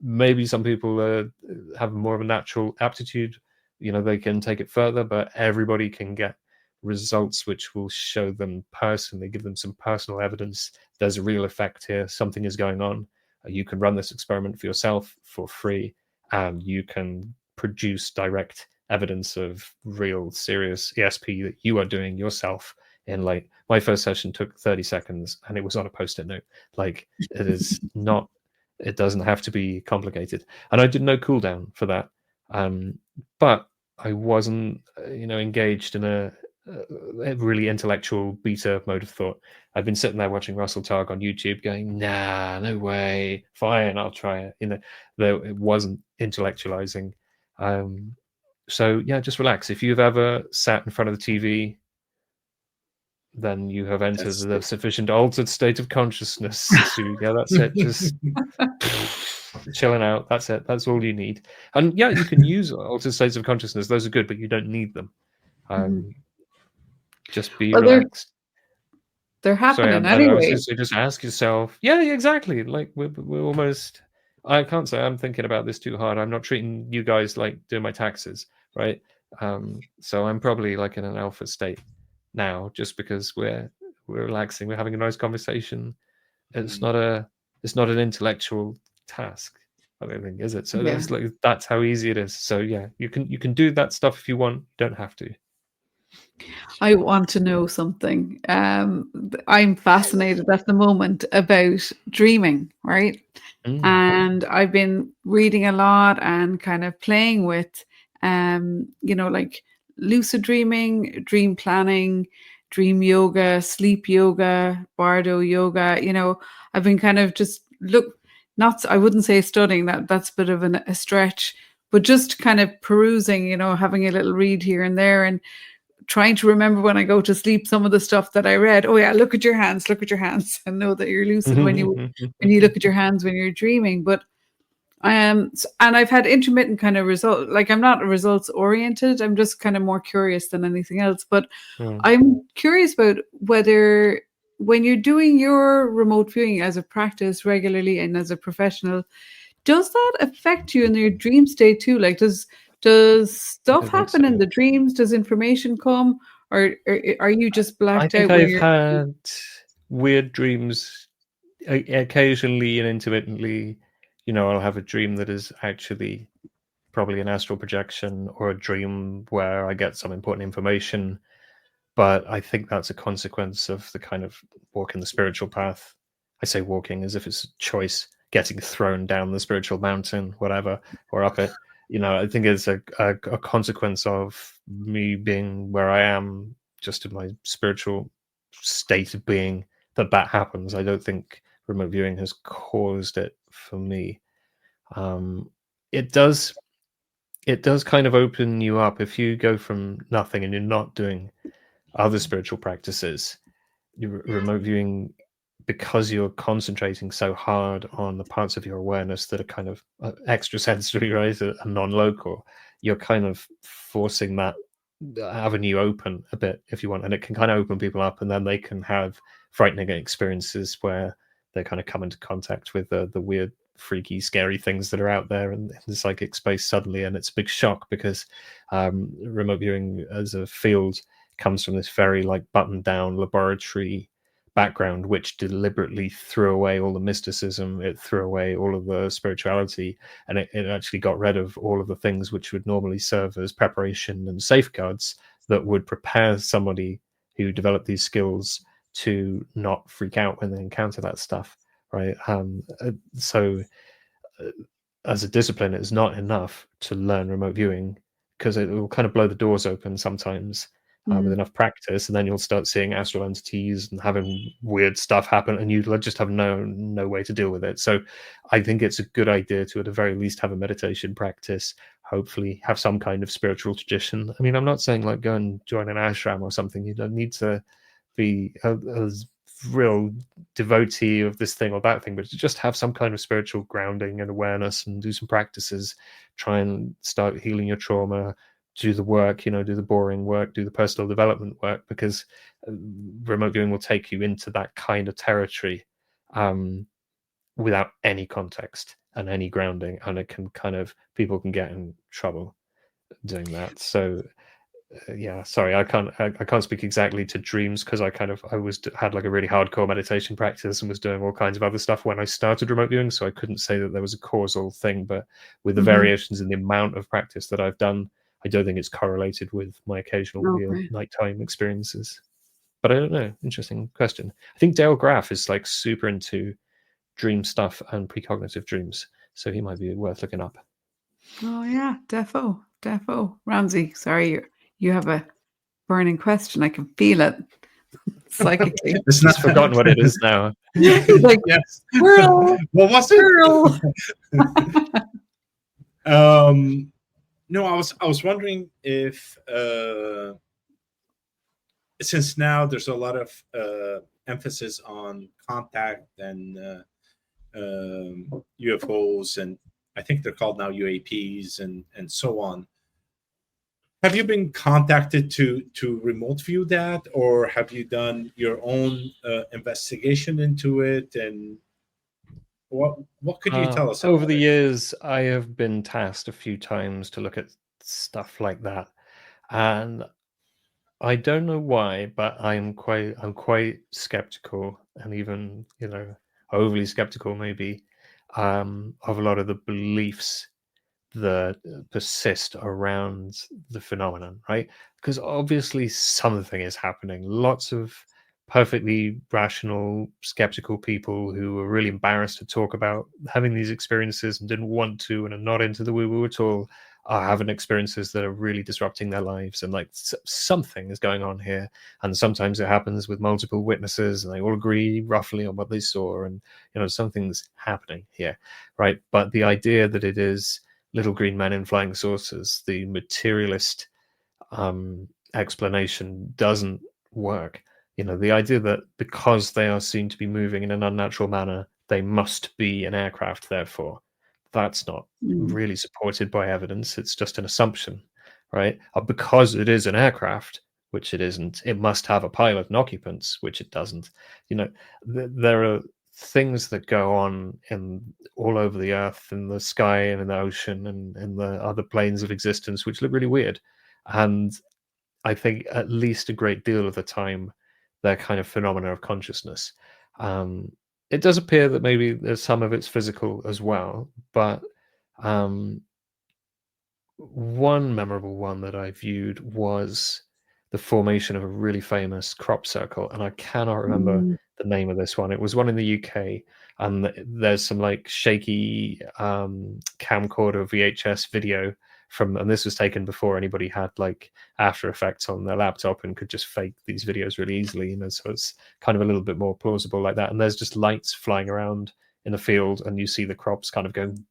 Maybe some people have more of a natural aptitude. They can take it further, but everybody can get results which will show them personally, give them some personal evidence. There's a real effect here. Something is going on. You can run this experiment for yourself for free, and you can produce direct evidence of real serious ESP that you are doing yourself. In like my first session took 30 seconds, and it was on a post-it note. Like it is not. It doesn't have to be complicated. And I did no cool down for that. But I wasn't, engaged in a really intellectual beta mode of thought. I've been sitting there watching Russell Targ on YouTube going, nah, no way, fine, I'll try it. Though it wasn't intellectualizing. So yeah, just relax. If you've ever sat in front of the TV, then you have entered the sufficient altered state of consciousness to, that's it, just chilling out. That's it. That's all you need. And yeah, you can use altered states of consciousness. Those are good, but you don't need them. Just be relaxed. They're happening anyway. Just ask yourself. Yeah, exactly. Like we're almost. I can't say I'm thinking about this too hard. I'm not treating you guys like doing my taxes, right? So I'm probably like in an alpha state now, just because we're relaxing. We're having a nice conversation. It's not an intellectual task. I don't think, is it? So that's how easy it is. So yeah, you can do that stuff if you want. You don't have to. I want to know something. I'm fascinated at the moment about dreaming, right? And I've been reading a lot and kind of playing with, like lucid dreaming, dream planning, dream yoga, sleep yoga, bardo yoga. I've been kind of just I wouldn't say studying, that's a bit of a stretch, but just kind of perusing, having a little read here and there, and trying to remember when I go to sleep some of the stuff that I read. Oh yeah, look at your hands, and know that you're lucid when you look at your hands when you're dreaming. But and I've had intermittent kind of results. Like I'm not results oriented. I'm just kind of more curious than anything else. But I'm curious about whether when you're doing your remote viewing as a practice regularly and as a professional, does that affect you in your dream state too? Like does stuff happen in the dreams? Does information come, or are you just blacked out? I've had weird dreams occasionally and intermittently. I'll have a dream that is actually probably an astral projection, or a dream where I get some important information. But I think that's a consequence of the kind of walk in the spiritual path. I say walking as if it's a choice. getting thrown down the spiritual mountain, whatever, or up it. I think it's a consequence of me being where I am, just in my spiritual state of being, that happens. I don't think remote viewing has caused it for me. It does kind of open you up if you go from nothing and you're not doing other spiritual practices. Remote viewing, because you're concentrating so hard on the parts of your awareness that are kind of extrasensory, right, and non-local, you're kind of forcing that avenue open a bit, if you want, and it can kind of open people up, and then they can have frightening experiences where they kind of come into contact with the weird, freaky, scary things that are out there in the psychic space suddenly, and it's a big shock because remote viewing as a field comes from this very like buttoned down laboratory background, which deliberately threw away all the mysticism, it threw away all of the spirituality, and it actually got rid of all of the things which would normally serve as preparation and safeguards that would prepare somebody who developed these skills to not freak out when they encounter that stuff, right? So as a discipline, it's not enough to learn remote viewing, because it will kind of blow the doors open sometimes with enough practice, and then you'll start seeing astral entities and having weird stuff happen, and you just have no way to deal with it. So I think it's a good idea to, at the very least, have a meditation practice, hopefully have some kind of spiritual tradition. I mean, I'm not saying like go and join an ashram or something. You don't need to be a real devotee of this thing or that thing, but to just have some kind of spiritual grounding and awareness and do some practices, try and start healing your trauma, do the work, do the boring work, do the personal development work, because remote viewing will take you into that kind of territory without any context and any grounding, and it can people can get in trouble doing that. So sorry, I can't speak exactly to dreams, because I had like a really hardcore meditation practice and was doing all kinds of other stuff when I started remote viewing, so I couldn't say that there was a causal thing. But with the variations in the amount of practice that I've done, I don't think it's correlated with my occasional weird nighttime experiences. But I don't know. Interesting question. I think Dale Graff is like super into dream stuff and precognitive dreams, so he might be worth looking up. Oh yeah, defo. Ramzi, sorry, you have a burning question. I can feel it psychically. He's forgotten what it is now. Like, yes. Squirrel, What was it? No, I was wondering if since now there's a lot of emphasis on contact and UFOs, and I think they're called now UAPs and so on. Have you been contacted to remote view that, or have you done your own investigation into it? And what could you tell us over the years? I have been tasked a few times to look at stuff like that, and I don't know why, but I'm quite skeptical, and even overly skeptical maybe, of a lot of the beliefs that persist around the phenomenon, right? Because obviously something is happening. Lots of perfectly rational, skeptical people who are really embarrassed to talk about having these experiences and didn't want to and are not into the woo-woo at all are having experiences that are really disrupting their lives, and like something is going on here. And sometimes it happens with multiple witnesses and they all agree roughly on what they saw, and something's happening here, right? But the idea that it is little green men in flying saucers, the materialist explanation, doesn't work. The idea that because they are seen to be moving in an unnatural manner, they must be an aircraft, therefore, that's not really supported by evidence. It's just an assumption, right? Because it is an aircraft, which it isn't, it must have a pilot and occupants, which it doesn't. There are things that go on all over the earth, in the sky and in the ocean and in the other planes of existence, which look really weird. And I think at least a great deal of the time, they're kind of phenomena of consciousness. It does appear that maybe there's some of it's physical as well, but one memorable one that I viewed was the formation of a really famous crop circle, and I cannot remember the name of this one. It was one in the UK, and there's some like shaky camcorder VHS video from, and this was taken before anybody had like After Effects on their laptop and could just fake these videos really easily, you know, so it's kind of a little bit more plausible like that. And there's just lights flying around in the field, and you see the crops kind of going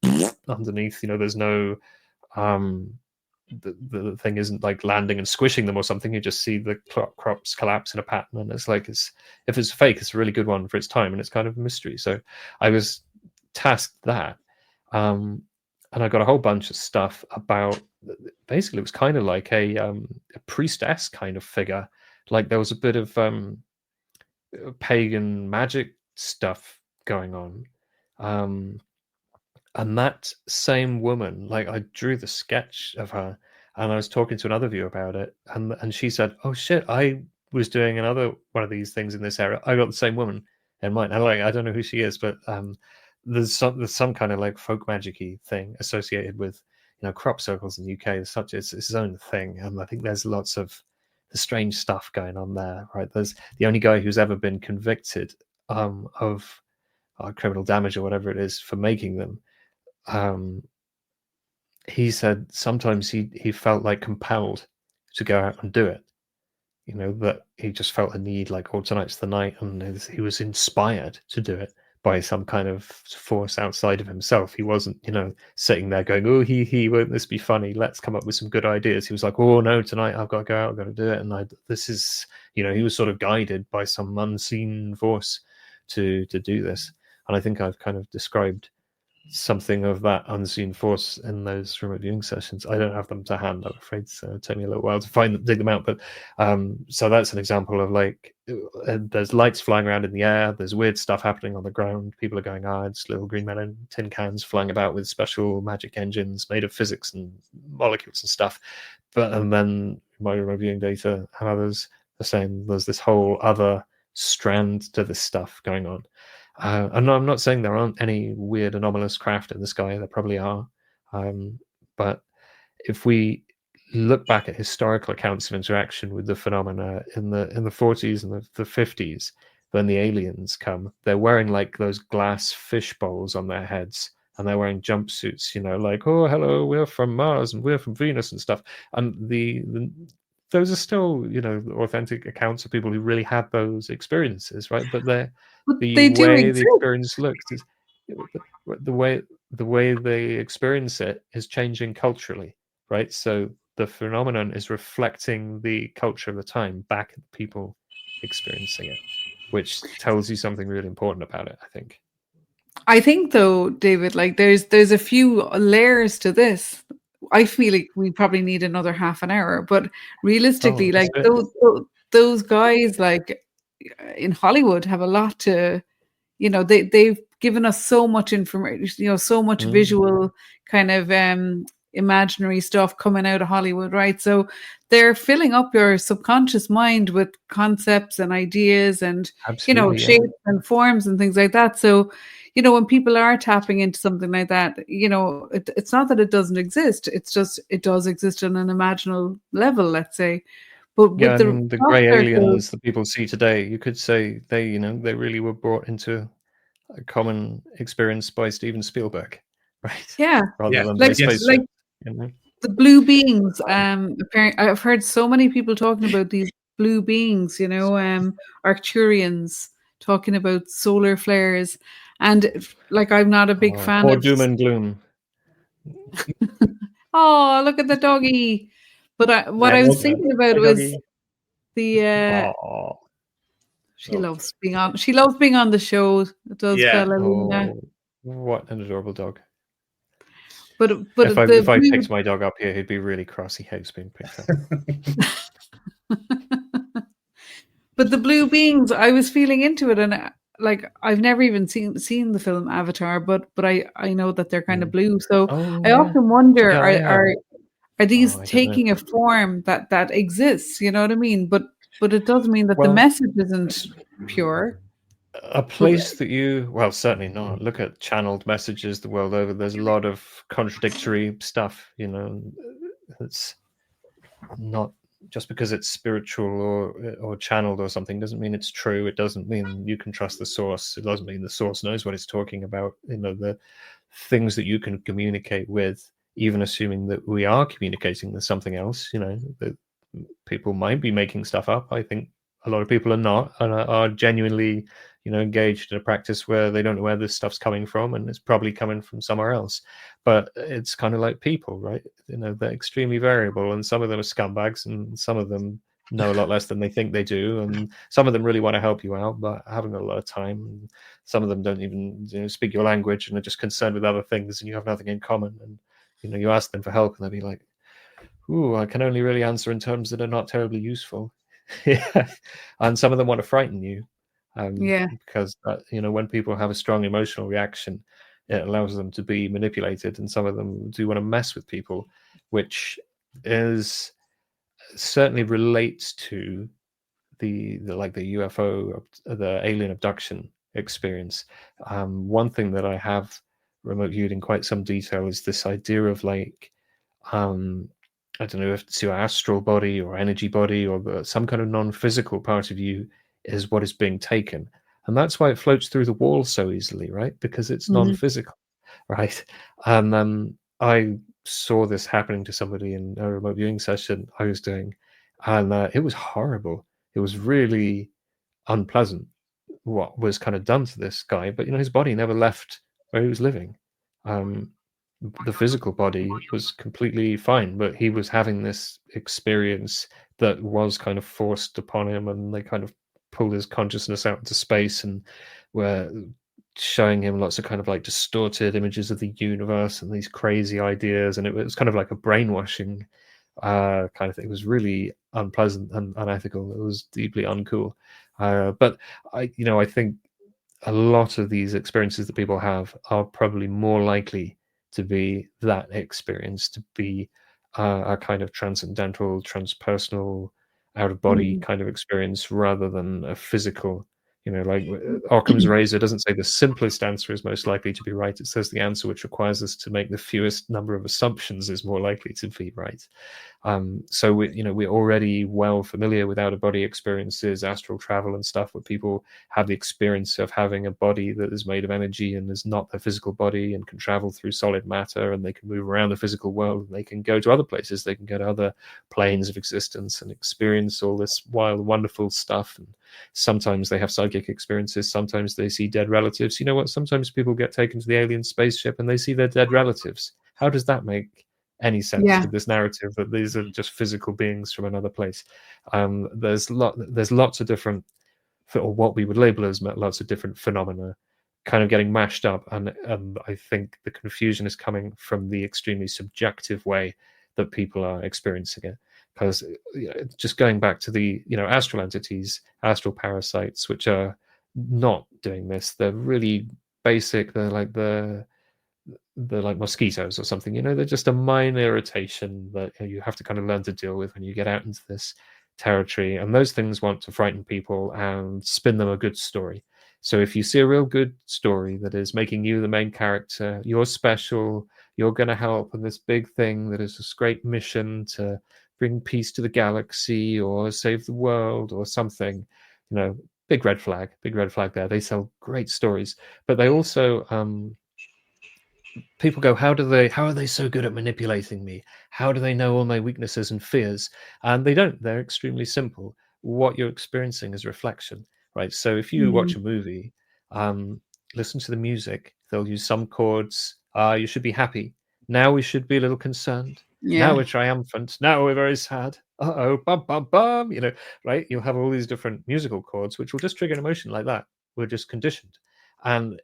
underneath, you know, there's no the thing isn't like landing and squishing them or something. You just see the crops collapse in a pattern, and it's like, if it's fake, it's a really good one for its time, and it's kind of a mystery. So I was tasked that, and I got a whole bunch of stuff about, basically it was kind of like a priestess kind of figure. Like there was a bit of pagan magic stuff going on. And that same woman, like I drew the sketch of her, and I was talking to another viewer about it, and she said, "Oh shit, I was doing another one of these things in this area. I got the same woman in mind." And like, I don't know who she is, but there's some kind of like folk magic-y thing associated with, you know, crop circles in the UK. It's its own thing, and I think there's lots of the strange stuff going on there. Right? There's the only guy who's ever been convicted of criminal damage or whatever it is for making them. He said sometimes he felt like compelled to go out and do it, you know, that he just felt a need, like, oh, tonight's the night, and he was inspired to do it by some kind of force outside of himself. He wasn't, you know, sitting there going, oh, won't this be funny, let's come up with some good ideas. He was like, oh no, tonight I've got to go out, I've got to do it. And this is, you know, he was sort of guided by some unseen force to do this. And I think I've kind of described something of that unseen force in those remote viewing sessions. I don't have them to hand, I'm afraid, so it'll take me a little while to dig them out. But so that's an example of like, there's lights flying around in the air, there's weird stuff happening on the ground, people are going, it's little green men in tin cans flying about with special magic engines made of physics and molecules and stuff. And then my remote viewing data and others are saying there's this whole other strand to this stuff going on. And I'm not saying there aren't any weird anomalous craft in the sky. There probably are. But if we look back at historical accounts of interaction with the phenomena in the 40s and the 50s, when the aliens come, they're wearing like those glass fish bowls on their heads, and they're wearing jumpsuits, you know, like, oh, hello, we're from Mars and we're from Venus and stuff. And those are still, you know, authentic accounts of people who really had those experiences, right? But the way the experience looks is the way they experience it is changing culturally, right? So the phenomenon is reflecting the culture of the time back at the people experiencing it, which tells you something really important about it, I think. I think though, David, like there's a few layers to this. I feel like we probably need another half an hour, but realistically, like those guys, like in Hollywood, have a lot to, you know, they've given us so much information, you know, so much visual kind of imaginary stuff coming out of Hollywood, right? So they're filling up your subconscious mind with concepts and ideas and, you know, shapes and forms and things like that. So, you know, when people are tapping into something like that, you know, it's not that it doesn't exist. It's just, it does exist on an imaginal level, let's say. But yeah, with the grey aliens that people see today, you could say they, you know, they really were brought into a common experience by Steven Spielberg, right? Yeah. Rather than like you know? The blue beings. Apparently, I've heard so many people talking about these blue beings, you know, Arcturians, talking about solar flares. And like, I'm not a big fan or of doom and gloom. Oh, look at the doggy! But what I was thinking about was the. She loves being on. She loves being on the show. It does, Bella Luna. What an adorable dog! But if I picked my dog up here, he'd be really cross. He hates being picked up. But the blue beings, I was feeling into it, and like I've never even seen the film Avatar, but I know that they're kind of blue. So I often wonder, are these taking a form that exists? You know what I mean? But it does mean that the message isn't pure. A place that certainly not. Look at channeled messages the world over. There's a lot of contradictory stuff, you know. It's not just because it's spiritual or channeled or something doesn't mean it's true. It doesn't mean you can trust the source. It doesn't mean the source knows what it's talking about. The things that you can communicate with, even assuming that we are communicating with something else, that people might be making stuff up. I think a lot of people are not, and are genuinely, engaged in a practice where they don't know where this stuff's coming from, and it's probably coming from somewhere else. But it's kind of like people, right? They're extremely variable, and some of them are scumbags, and some of them know a lot less than they think they do, and some of them really want to help you out, but haven't got a lot of time. And some of them don't even speak your language, and are just concerned with other things, and you have nothing in common. And you ask them for help, and they'll be like, "Ooh, I can only really answer in terms that are not terribly useful." Yeah. And some of them want to frighten you, because when people have a strong emotional reaction, it allows them to be manipulated, and some of them do want to mess with people, which is certainly relates to the UFO, the alien abduction experience. One thing that I have remote viewed in quite some detail is this idea of I don't know if it's your astral body or energy body or some kind of non-physical part of you is what is being taken. And that's why it floats through the wall so easily, right? Because it's non-physical, right? And I saw this happening to somebody in a remote viewing session I was doing, and it was horrible. It was really unpleasant what was kind of done to this guy, but his body never left where he was living. The physical body was completely fine, but he was having this experience that was kind of forced upon him, and they kind of pulled his consciousness out into space and were showing him lots of kind of like distorted images of the universe and these crazy ideas, and it was kind of like a brainwashing kind of thing. It was really unpleasant and unethical. It was deeply uncool. But I think a lot of these experiences that people have are probably more likely to be that experience, to be a kind of transcendental, transpersonal, out of body kind of experience, rather than a physical. Like Occam's razor doesn't say the simplest answer is most likely to be right. It says the answer which requires us to make the fewest number of assumptions is more likely to be right. So we're already well familiar with out of body experiences, astral travel and stuff, where people have the experience of having a body that is made of energy and is not their physical body and can travel through solid matter, and they can move around the physical world, and they can go to other places, they can go to other planes of existence and experience all this wild, wonderful stuff. And sometimes they have psychic experiences, sometimes they see dead relatives. You know what? Sometimes people get taken to the alien spaceship and they see their dead relatives. How does that make any sense with this narrative that these are just physical beings from another place? There's lots of different, or what we would label as lots of different phenomena kind of getting mashed up, and I think the confusion is coming from the extremely subjective way that people are experiencing it. Because just going back to the astral entities, astral parasites, which are not doing this, they're really basic. They're like mosquitoes or something. They're just a minor irritation that you have to kind of learn to deal with when you get out into this territory. And those things want to frighten people and spin them a good story. So if you see a real good story that is making you the main character, you're special, you're going to help in this big thing that is this great mission to bring peace to the galaxy or save the world or something, big red flag there. They sell great stories, but they also people go, how are they so good at manipulating me? How do they know all my weaknesses and fears? And they don't. They're extremely simple. What you're experiencing is reflection, right? So if you watch a movie, listen to the music. They'll use some chords. You should be happy. Now we should be a little concerned. Now we're triumphant. Now we're very sad. Uh-oh, bum, bum, bum. Right? You'll have all these different musical chords, which will just trigger an emotion like that. We're just conditioned. And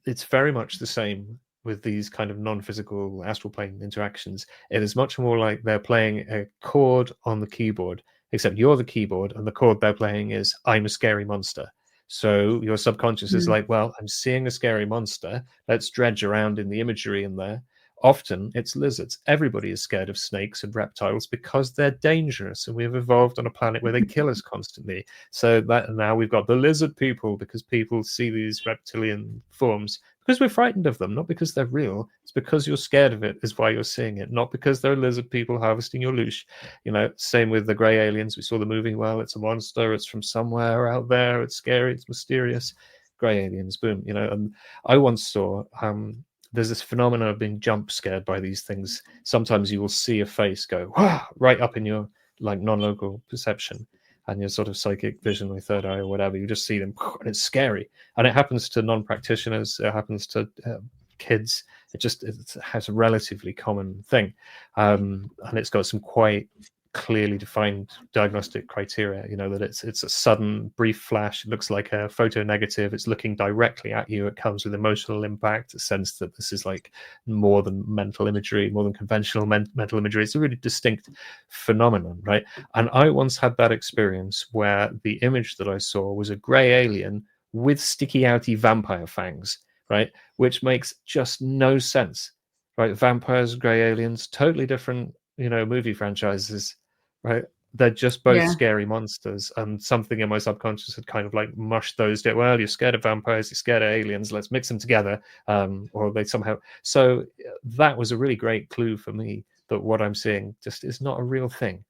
it's very much the same with these kind of non-physical astral plane interactions. It is much more like they're playing a chord on the keyboard, except you're the keyboard, and the chord they're playing is "I'm a scary monster." So your subconscious is like, well, I'm seeing a scary monster. Let's dredge around in the imagery in there. Often it's lizards. Everybody is scared of snakes and reptiles because they're dangerous, and we've evolved on a planet where they kill us constantly. So that now we've got the lizard people, because people see these reptilian forms because we're frightened of them, not because they're real. It's because you're scared of it is why you're seeing it, not because they're lizard people harvesting your loosh. You know, same with the grey aliens. We saw the movie. Well, it's a monster. It's from somewhere out there. It's scary. It's mysterious. Grey aliens, boom. You know, and I once saw. There's this phenomenon of being jump scared by these things. Sometimes you will see a face go right up in your like non-local perception and your sort of psychic vision or third eye or whatever. You just see them, and it's scary. And it happens to non-practitioners. It happens to kids. It has a relatively common thing, and it's got some quite clearly defined diagnostic criteria. You know, that it's a sudden brief flash. It looks like a photo negative. It's looking directly at you. It comes with emotional impact, a sense that this is like more than mental imagery, more than conventional mental imagery. It's a really distinct phenomenon, right? And I once had that experience where the image that I saw was a grey alien with sticky outy vampire fangs, right? Which makes just no sense, right? Vampires, grey aliens, totally different, you know, movie franchises, right? They're just both scary monsters, and something in my subconscious had kind of like mushed those together. Well, you're scared of vampires, you're scared of aliens, let's mix them together. Or they somehow. So that was a really great clue for me that what I'm seeing just is not a real thing.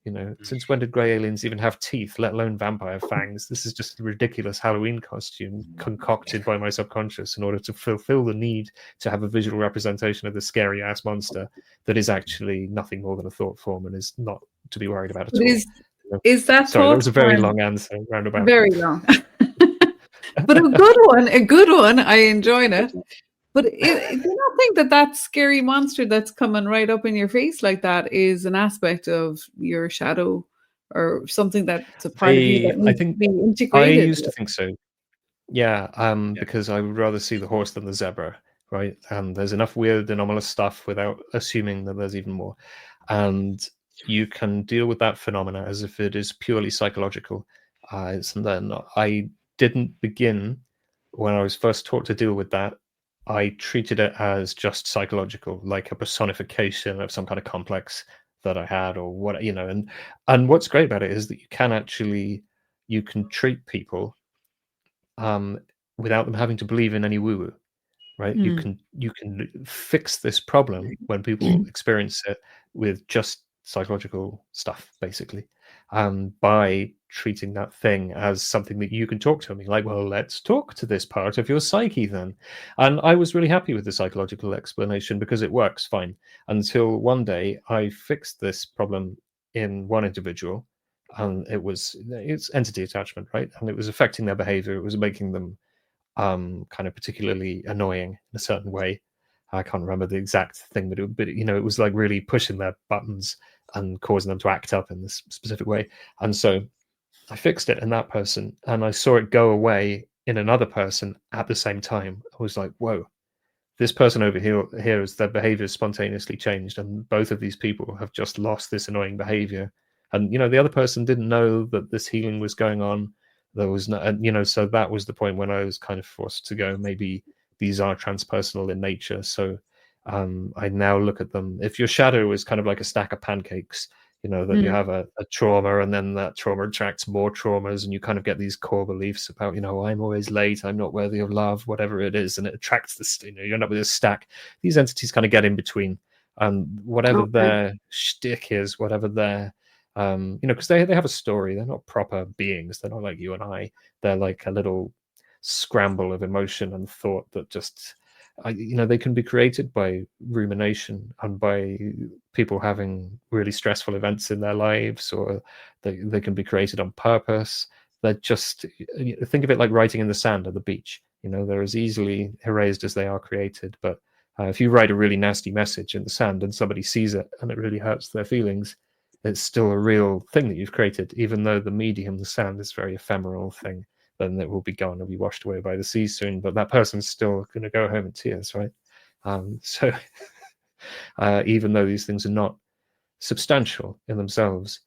You know, since when did grey aliens even have teeth, let alone vampire fangs? This is just a ridiculous Halloween costume concocted by my subconscious in order to fulfill the need to have a visual representation of the scary ass monster that is actually nothing more than a thought form and is not to be worried about at all. Is that sorry? That was a very long answer, roundabout. Very long, but a good one. A good one. I enjoyed it. But do you not think that scary monster that's coming right up in your face like that is an aspect of your shadow or something that's a part of you that needs to be integrated? I used to think so. Yeah, because I would rather see the horse than the zebra, right? And there's enough weird, anomalous stuff without assuming that there's even more. And you can deal with that phenomena as if it is purely psychological. And then I didn't begin, when I was first taught to deal with that, I treated it as just psychological, like a personification of some kind of complex that I had or what, you know. And what's great about it is that you can treat people without them having to believe in any woo-woo, right? You can fix this problem when people experience it with just psychological stuff, basically, by treating that thing as something that you can talk to me like, well, let's talk to this part of your psyche then. And I was really happy with the psychological explanation because it works fine, until one day I fixed this problem in one individual, and it's entity attachment, right? And it was affecting their behavior. It was making them kind of particularly annoying in a certain way. I can't remember the exact thing, but you know, it was like really pushing their buttons and causing them to act up in this specific way. And so I fixed it in that person, and I saw it go away in another person at the same time. I was like, whoa, this person over here is their behavior spontaneously changed, and both of these people have just lost this annoying behavior. And, you know, the other person didn't know that this healing was going on. There was no, and, you know, so that was the point when I was kind of forced to go, maybe these are transpersonal in nature. So I now look at them. If your shadow is kind of like a stack of pancakes, you know, that you have a trauma, and then that trauma attracts more traumas, and you kind of get these core beliefs about, you know, I'm always late, I'm not worthy of love, whatever it is, and it attracts this, you know, you end up with a stack. These entities kind of get in between, and whatever their shtick is, whatever their, you know, because they have a story. They're not proper beings. They're not like you and I. They're like a little scramble of emotion and thought that just, you know, they can be created by rumination and by people having really stressful events in their lives, or they can be created on purpose. They're just, think of it like writing in the sand at the beach. You know, they're as easily erased as they are created. But if you write a really nasty message in the sand and somebody sees it and it really hurts their feelings, it's still a real thing that you've created, even though the medium, the sand, is a very ephemeral thing. Then it will be gone and be washed away by the sea soon. But that person's still going to go home in tears, right? So even though these things are not substantial in themselves,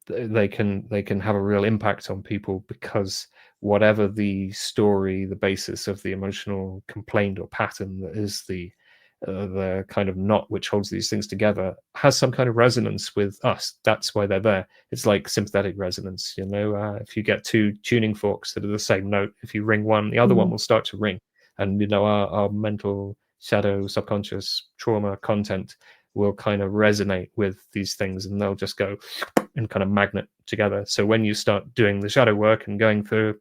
they can have a real impact on people, because whatever the story, the basis of the emotional complaint or pattern that is the kind of knot which holds these things together, has some kind of resonance with us. That's why they're there. It's like sympathetic resonance, you know. If you get two tuning forks that are the same note, if you ring one, the other one will start to ring. and our mental shadow, subconscious trauma content will kind of resonate with these things, and they'll just go and kind of magnet together. So when you start doing the shadow work and going through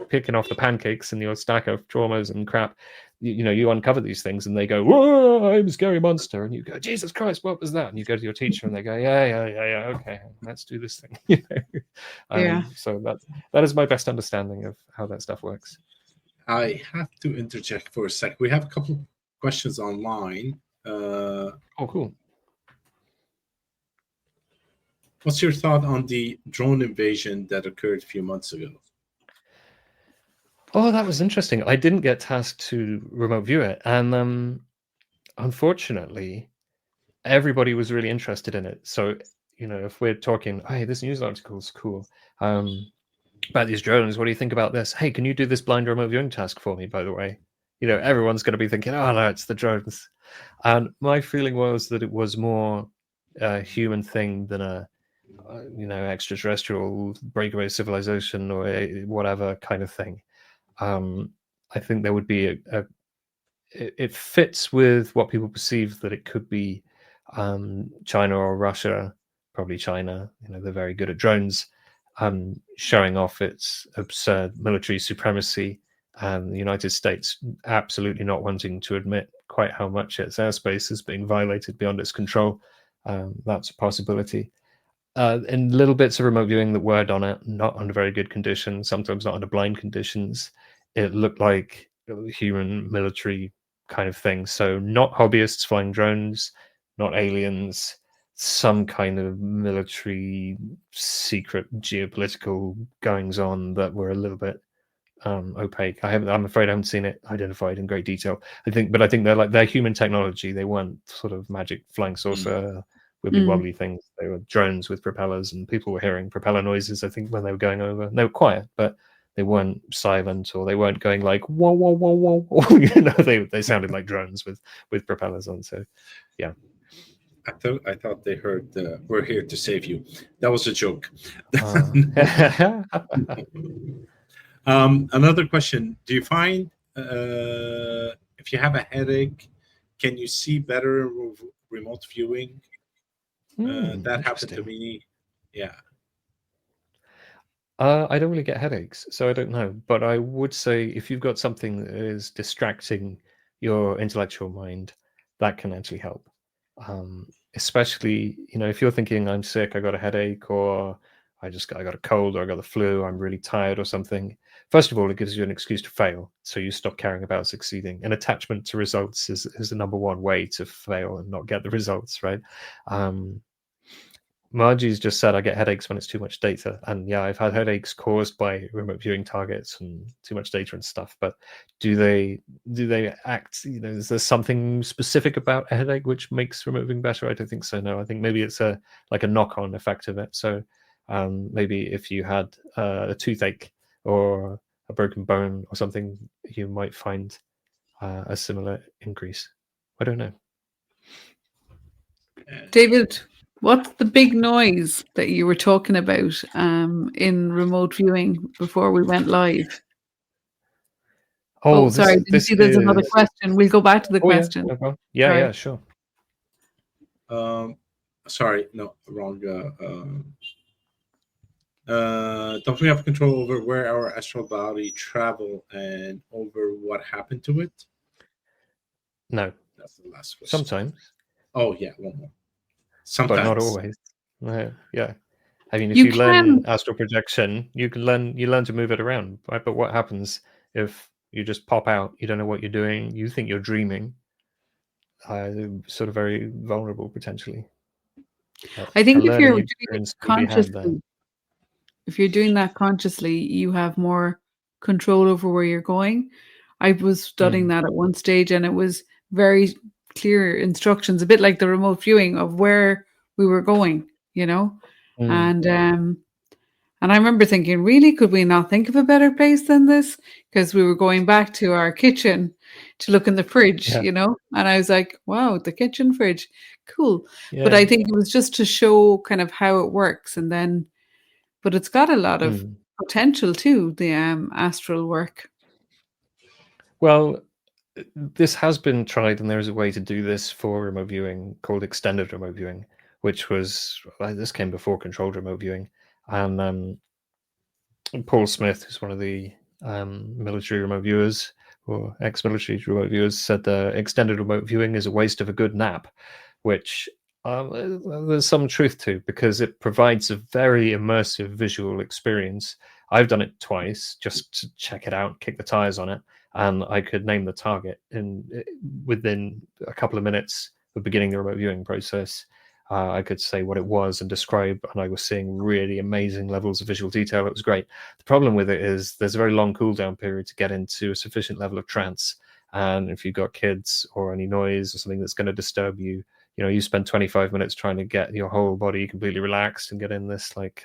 picking off the pancakes in your stack of traumas and crap, you uncover these things, and they go, "Whoa, I'm a scary monster," and you go, "Jesus Christ, what was that?" And you go to your teacher, and they go, "Yeah, okay, let's do this thing." So that is my best understanding of how that stuff works. I have to interject for a sec. We have a couple of questions online. Oh, cool. What's your thought on the drone invasion that occurred a few months ago? Oh, that was interesting. I didn't get tasked to remote view it, and unfortunately, everybody was really interested in it. So, if we're talking, hey, this news article is cool, about these drones, what do you think about this? Hey, can you do this blind remote viewing task for me, by the way? Everyone's going to be thinking, oh, no, it's the drones. And my feeling was that it was more a human thing than a extraterrestrial breakaway civilization or whatever kind of thing. I think there would be it fits with what people perceive that it could be China or Russia, probably China. They're very good at drones, showing off its absurd military supremacy, and the United States absolutely not wanting to admit quite how much its airspace is being violated beyond its control. That's a possibility. And little bits of remote viewing that were done it, not under very good conditions, sometimes not under blind conditions. It looked like human military kind of thing. So not hobbyists flying drones, not aliens, some kind of military secret geopolitical goings on that were a little bit opaque. I'm afraid I haven't seen it identified in great detail. I think they're human technology. They weren't sort of magic flying saucer wibbly wobbly things. They were drones with propellers, and people were hearing propeller noises, I think, when they were going over. They were quiet, but they weren't silent, or they weren't going like whoa whoa whoa whoa, whoa. They sounded like drones with propellers on. So yeah, I thought they heard "We're here to save you." That was a joke. Another question: do you find if you have a headache, can you see better in remote viewing? That happened to me. Yeah. I don't really get headaches, so I don't know. But I would say if you've got something that is distracting your intellectual mind, that can actually help. Especially, if you're thinking, I'm sick, I got a headache, or I got a cold, or I got the flu, I'm really tired or something. First of all, it gives you an excuse to fail. So you stop caring about succeeding. And attachment to results is the number one way to fail and not get the results, right? Margie's just said I get headaches when it's too much data, and yeah, I've had headaches caused by remote viewing targets and too much data and stuff. But do they act? Is there something specific about a headache which makes remote viewing better? I don't think so. No, I think maybe it's a knock-on effect of it. So maybe if you had a toothache or a broken bone or something, you might find a similar increase. I don't know. David, what's the big noise that you were talking about in remote viewing before we went live? Sorry, didn't see there's another question. We'll go back to the question. Yeah, sure. Sorry, no, wrong. Don't we have control over where our astral body travel and over what happened to it? No. That's the last question. Sometimes. Oh yeah, one more. Sometimes, but not always. Yeah. I mean, if you learn astral projection, you learn to move it around, right? But what happens if you just pop out? You don't know what you're doing. You think you're dreaming. Sort of very vulnerable potentially. I think if you're doing it consciously, if you're doing that consciously, you have more control over where you're going. I was studying that at one stage, and it was very clear instructions, a bit like the remote viewing of where we were going, and I remember thinking, really, could we not think of a better place than this? Because we were going back to our kitchen to look in the fridge, and I was like, wow, the kitchen fridge, cool. Yeah. But I think it was just to show kind of how it works, but it's got a lot of potential too, the astral work. Well, this has been tried, and there is a way to do this for remote viewing called extended remote viewing, which was this came before controlled remote viewing. And Paul Smith, who's one of the military remote viewers or ex-military remote viewers, said the extended remote viewing is a waste of a good nap, which there's some truth to, because it provides a very immersive visual experience. I've done it twice just to check it out, kick the tires on it, and I could name the target within a couple of minutes of beginning the remote viewing process. I could say what it was and describe, and I was seeing really amazing levels of visual detail. It was great. The problem with it is there's a very long cooldown period to get into a sufficient level of trance. And if you've got kids or any noise or something that's going to disturb you, you spend 25 minutes trying to get your whole body completely relaxed and get in this like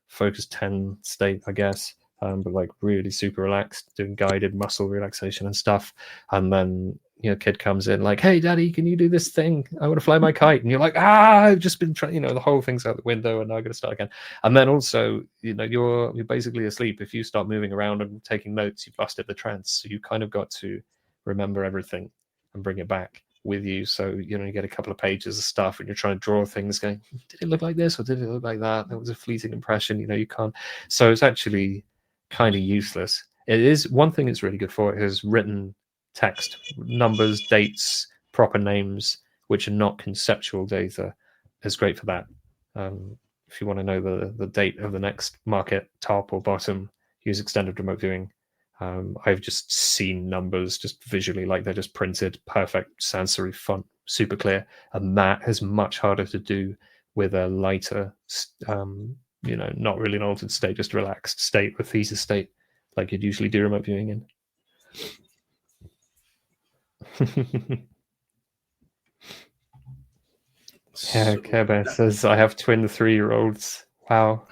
focus 10 state, I guess, but like really super relaxed, doing guided muscle relaxation and stuff. And then kid comes in like, "Hey daddy, can you do this thing? I want to fly my kite." And you're like, I've just been trying, the whole thing's out the window and now I'm going to start again. And then also, you're basically asleep. If you start moving around and taking notes, you've busted the trance. So you kind of got to remember everything and bring it back with you. So you get a couple of pages of stuff and you're trying to draw things going, did it look like this or did it look like that? That was a fleeting impression. You can't. So it's actually kind of useless. It is one thing it's really good for is written text, numbers, dates, proper names, which are not conceptual data, is great for that. If you want to know the date of the next market, top or bottom, use extended remote viewing. I've just seen numbers just visually, like they're just printed, perfect sensory font, super clear, and that is much harder to do with a lighter, not really an altered state, just a relaxed state, a thesis state, like you'd usually do remote viewing in. Yeah, Care Bear says, I have twin 3-year-olds. Wow.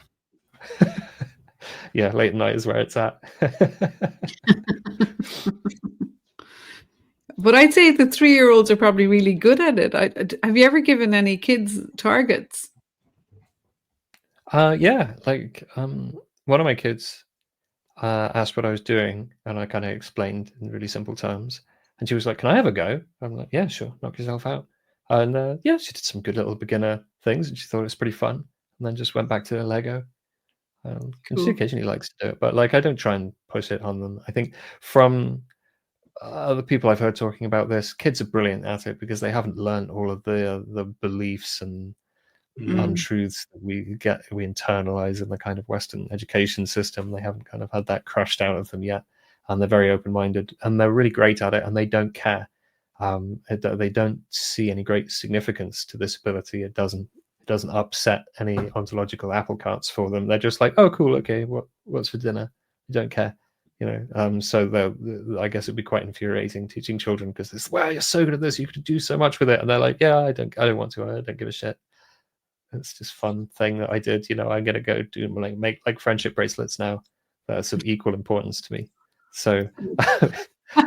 Yeah, late at night is where it's at. But I'd say the 3-year-olds are probably really good at it. Have you ever given any kids targets? Yeah, like one of my kids asked what I was doing, and I kind of explained in really simple terms. And she was like, "Can I have a go?" I'm like, "Yeah, sure, knock yourself out." And yeah, she did some good little beginner things, and she thought it was pretty fun. And then just went back to Lego. And she occasionally likes to do it, but like I don't try and push it on them. I think from other people I've heard talking about this, kids are brilliant at it because they haven't learned all of the beliefs and untruths that we internalize in the kind of Western education system. They haven't kind of had that crushed out of them yet, and they're very open-minded and they're really great at it, and they don't care. They don't see any great significance to this ability. It doesn't upset any ontological apple carts for them. They're just like, "Oh, cool, okay, what's for dinner?" They don't care, So I guess it'd be quite infuriating teaching children because it's, "Wow, you're so good at this, you could do so much with it," and they're like, "Yeah, I don't want to. I don't give a shit. It's just fun thing that I did. I'm gonna go do make like friendship bracelets now that are of equal importance to me." So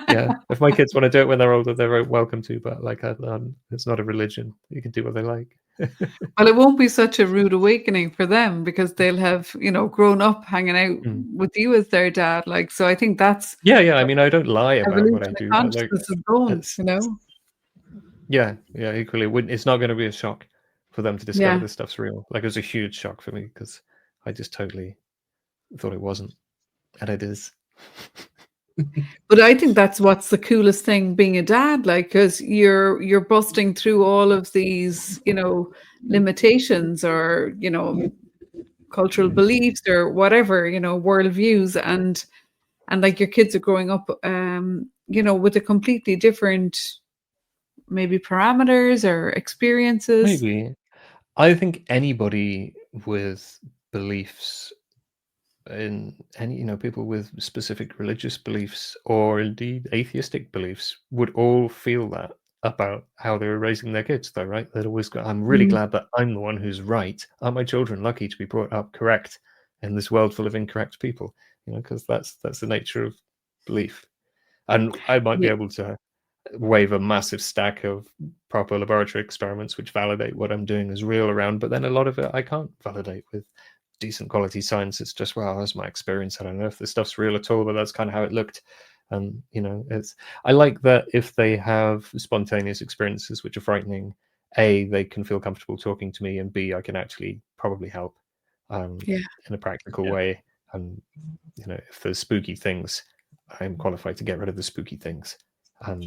yeah, if my kids want to do it when they're older, they're very welcome to. But like, it's not a religion. You can do what they like. Well, it won't be such a rude awakening for them because they'll have, grown up hanging out with you as their dad. Like, so I think that's yeah. I mean, I don't lie about what I do. Consciousness is going, Yeah. Equally, it's not going to be a shock for them to discover this stuff's real. Like, it was a huge shock for me because I just totally thought it wasn't, and it is. But I think that's what's the coolest thing being a dad, like, because you're busting through all of these, limitations or, cultural beliefs or whatever, worldviews, and like your kids are growing up, with a completely different, maybe parameters or experiences. Maybe. I think anybody with beliefs in any, people with specific religious beliefs or indeed atheistic beliefs would all feel that about how they were raising their kids, though, right? They'd always go, "I'm really glad that I'm the one who's right. Are my children lucky to be brought up correct in this world full of incorrect people?" Because that's the nature of belief. And I might be able to wave a massive stack of proper laboratory experiments which validate what I'm doing is real around, but then a lot of it I can't validate with decent quality science. It's just, well, that's my experience. I don't know if this stuff's real at all, but that's kind of how it looked And I like that if they have spontaneous experiences which are frightening, A, they can feel comfortable talking to me, and B, I can actually probably help in a practical way. And if there's spooky things, I'm qualified to get rid of the spooky things, and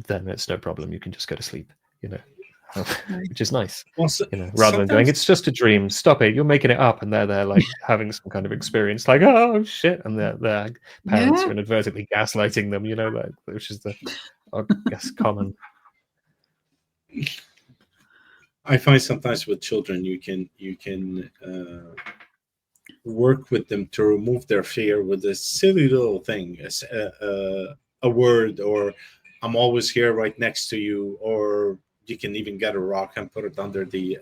then it's no problem. You can just go to sleep, which is nice. Well, Rather than going, it's just a dream. Stop it! You're making it up, and they're like having some kind of experience, like, oh shit, and their parents are inadvertently gaslighting them. Which is I guess common. I find sometimes with children, you can work with them to remove their fear with a silly little thing, a word, or I'm always here right next to you, or you can even get a rock and put it under the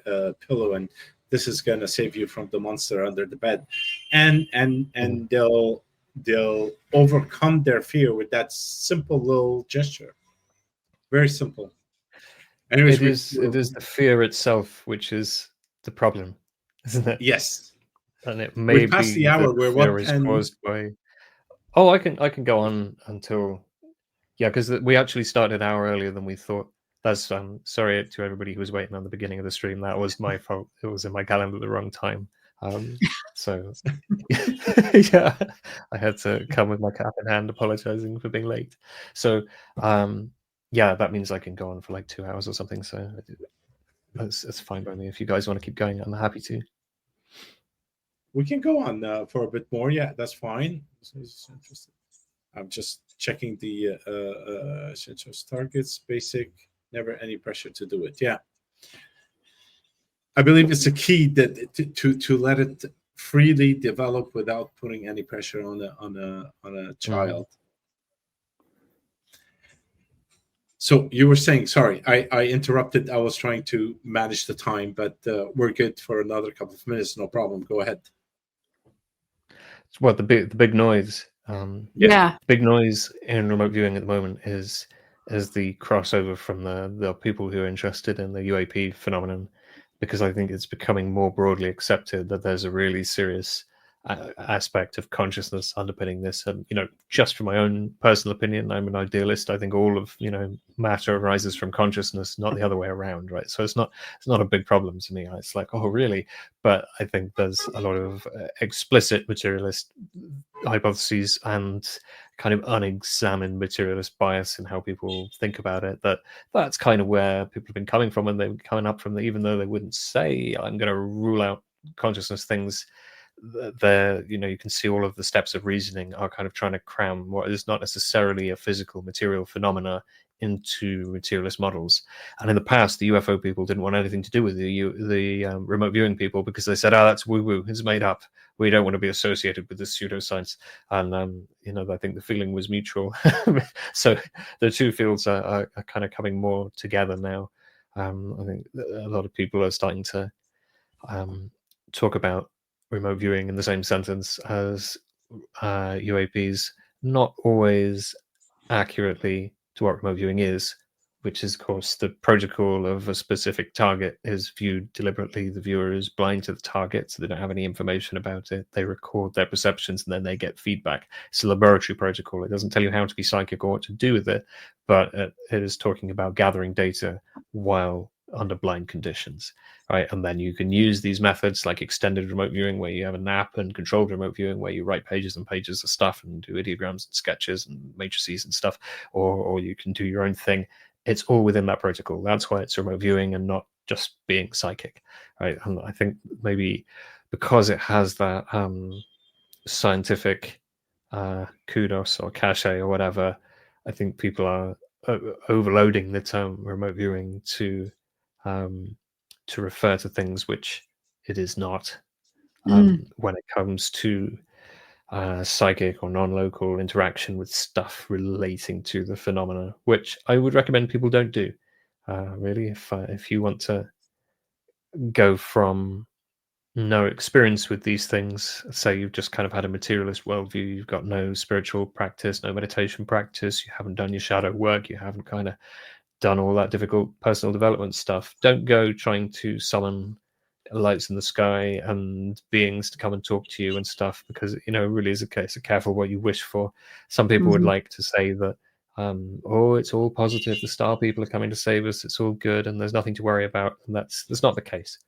pillow, and this is going to save you from the monster under the bed, and they'll overcome their fear with that simple little gesture. Very simple. Anyways, it is the fear itself which is the problem, isn't it? Yes. And it may be the hour where fear is caused by. Oh, I can go on until because we actually started an hour earlier than we thought. That's sorry to everybody who was waiting on the beginning of the stream. That was my fault. It was in my calendar at the wrong time. So I had to come with my cap in hand, apologizing for being late. So that means I can go on for like 2 hours or something. So it's fine by me. If you guys want to keep going, I'm happy to. We can go on for a bit more. Yeah, that's fine. I'm just checking the targets, basic, never any pressure to do it. Yeah. I believe it's a key that to let it freely develop without putting any pressure on a child. So you were saying, sorry, I interrupted. I was trying to manage the time, but we're good for another couple of minutes. No problem. Go ahead. What the big noise? Big noise in remote viewing at the moment is the crossover from the people who are interested in the UAP phenomenon, because I think it's becoming more broadly accepted that there's a really serious aspect of consciousness underpinning this. And just from my own personal opinion, I'm an idealist. I think all of matter arises from consciousness, not the other way around, right? So it's not a big problem to me. It's like, oh really? But I think there's a lot of explicit materialist hypotheses and kind of unexamined materialist bias in how people think about it. That's kind of where people have been coming from, and they're coming up from even though they wouldn't say I'm going to rule out consciousness things. There, you can see all of the steps of reasoning are kind of trying to cram what is not necessarily a physical material phenomena into materialist models. And in the past, the UFO people didn't want anything to do with the remote viewing people, because they said, that's woo-woo, it's made up. We don't want to be associated with this pseudoscience. And I think the feeling was mutual. So the two fields are kind of coming more together now. I think a lot of people are starting to talk about remote viewing in the same sentence as UAPs, not always accurately to what remote viewing is, which is, of course, the protocol of a specific target is viewed deliberately. The viewer is blind to the target, so they don't have any information about it. They record their perceptions, and then they get feedback. It's a laboratory protocol. It doesn't tell you how to be psychic or what to do with it, but it is talking about gathering data while under blind conditions, right? And then you can use these methods like extended remote viewing, where you have a nap, and controlled remote viewing, where you write pages and pages of stuff and do ideograms and sketches and matrices and stuff, or you can do your own thing. It's all within that protocol. That's why it's remote viewing and not just being psychic, right? And I think maybe because it has that scientific kudos or cachet or whatever, I think people are overloading the term remote viewing to refer to things which it is not. When it comes to psychic or non-local interaction with stuff relating to the phenomena, which I would recommend people don't do. Really, if you want to go from no experience with these things, say you've just kind of had a materialist worldview, you've got no spiritual practice, no meditation practice, you haven't done your shadow work, you haven't kind of done all that difficult personal development stuff, don't go trying to summon lights in the sky and beings to come and talk to you and stuff, because it really is a case of careful what you wish for. Some people would like to say that oh, it's all positive, the star people are coming to save us, it's all good and there's nothing to worry about, and that's not the case.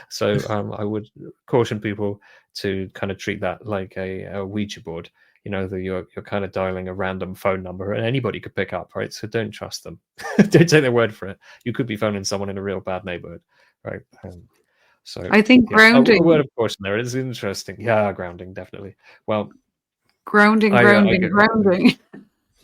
So I would caution people to kind of treat that like a Ouija board, that you're kind of dialing a random phone number and anybody could pick up, right? So don't trust them. Don't take their word for it. You could be phoning someone in a real bad neighborhood, right? So I think grounding. a word of caution there. It is interesting. Yeah, grounding, definitely. Well, grounding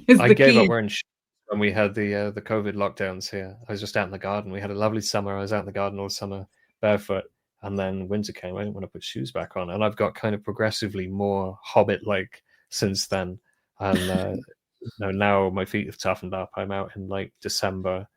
is I the gave key. up wearing shoes when we had the COVID lockdowns here. I was just out in the garden. We had a lovely summer. I was out in the garden all summer barefoot, and then winter came. I didn't want to put shoes back on, and I've got kind of progressively more hobbit-like since then. And now my feet have toughened up. I'm out in like December.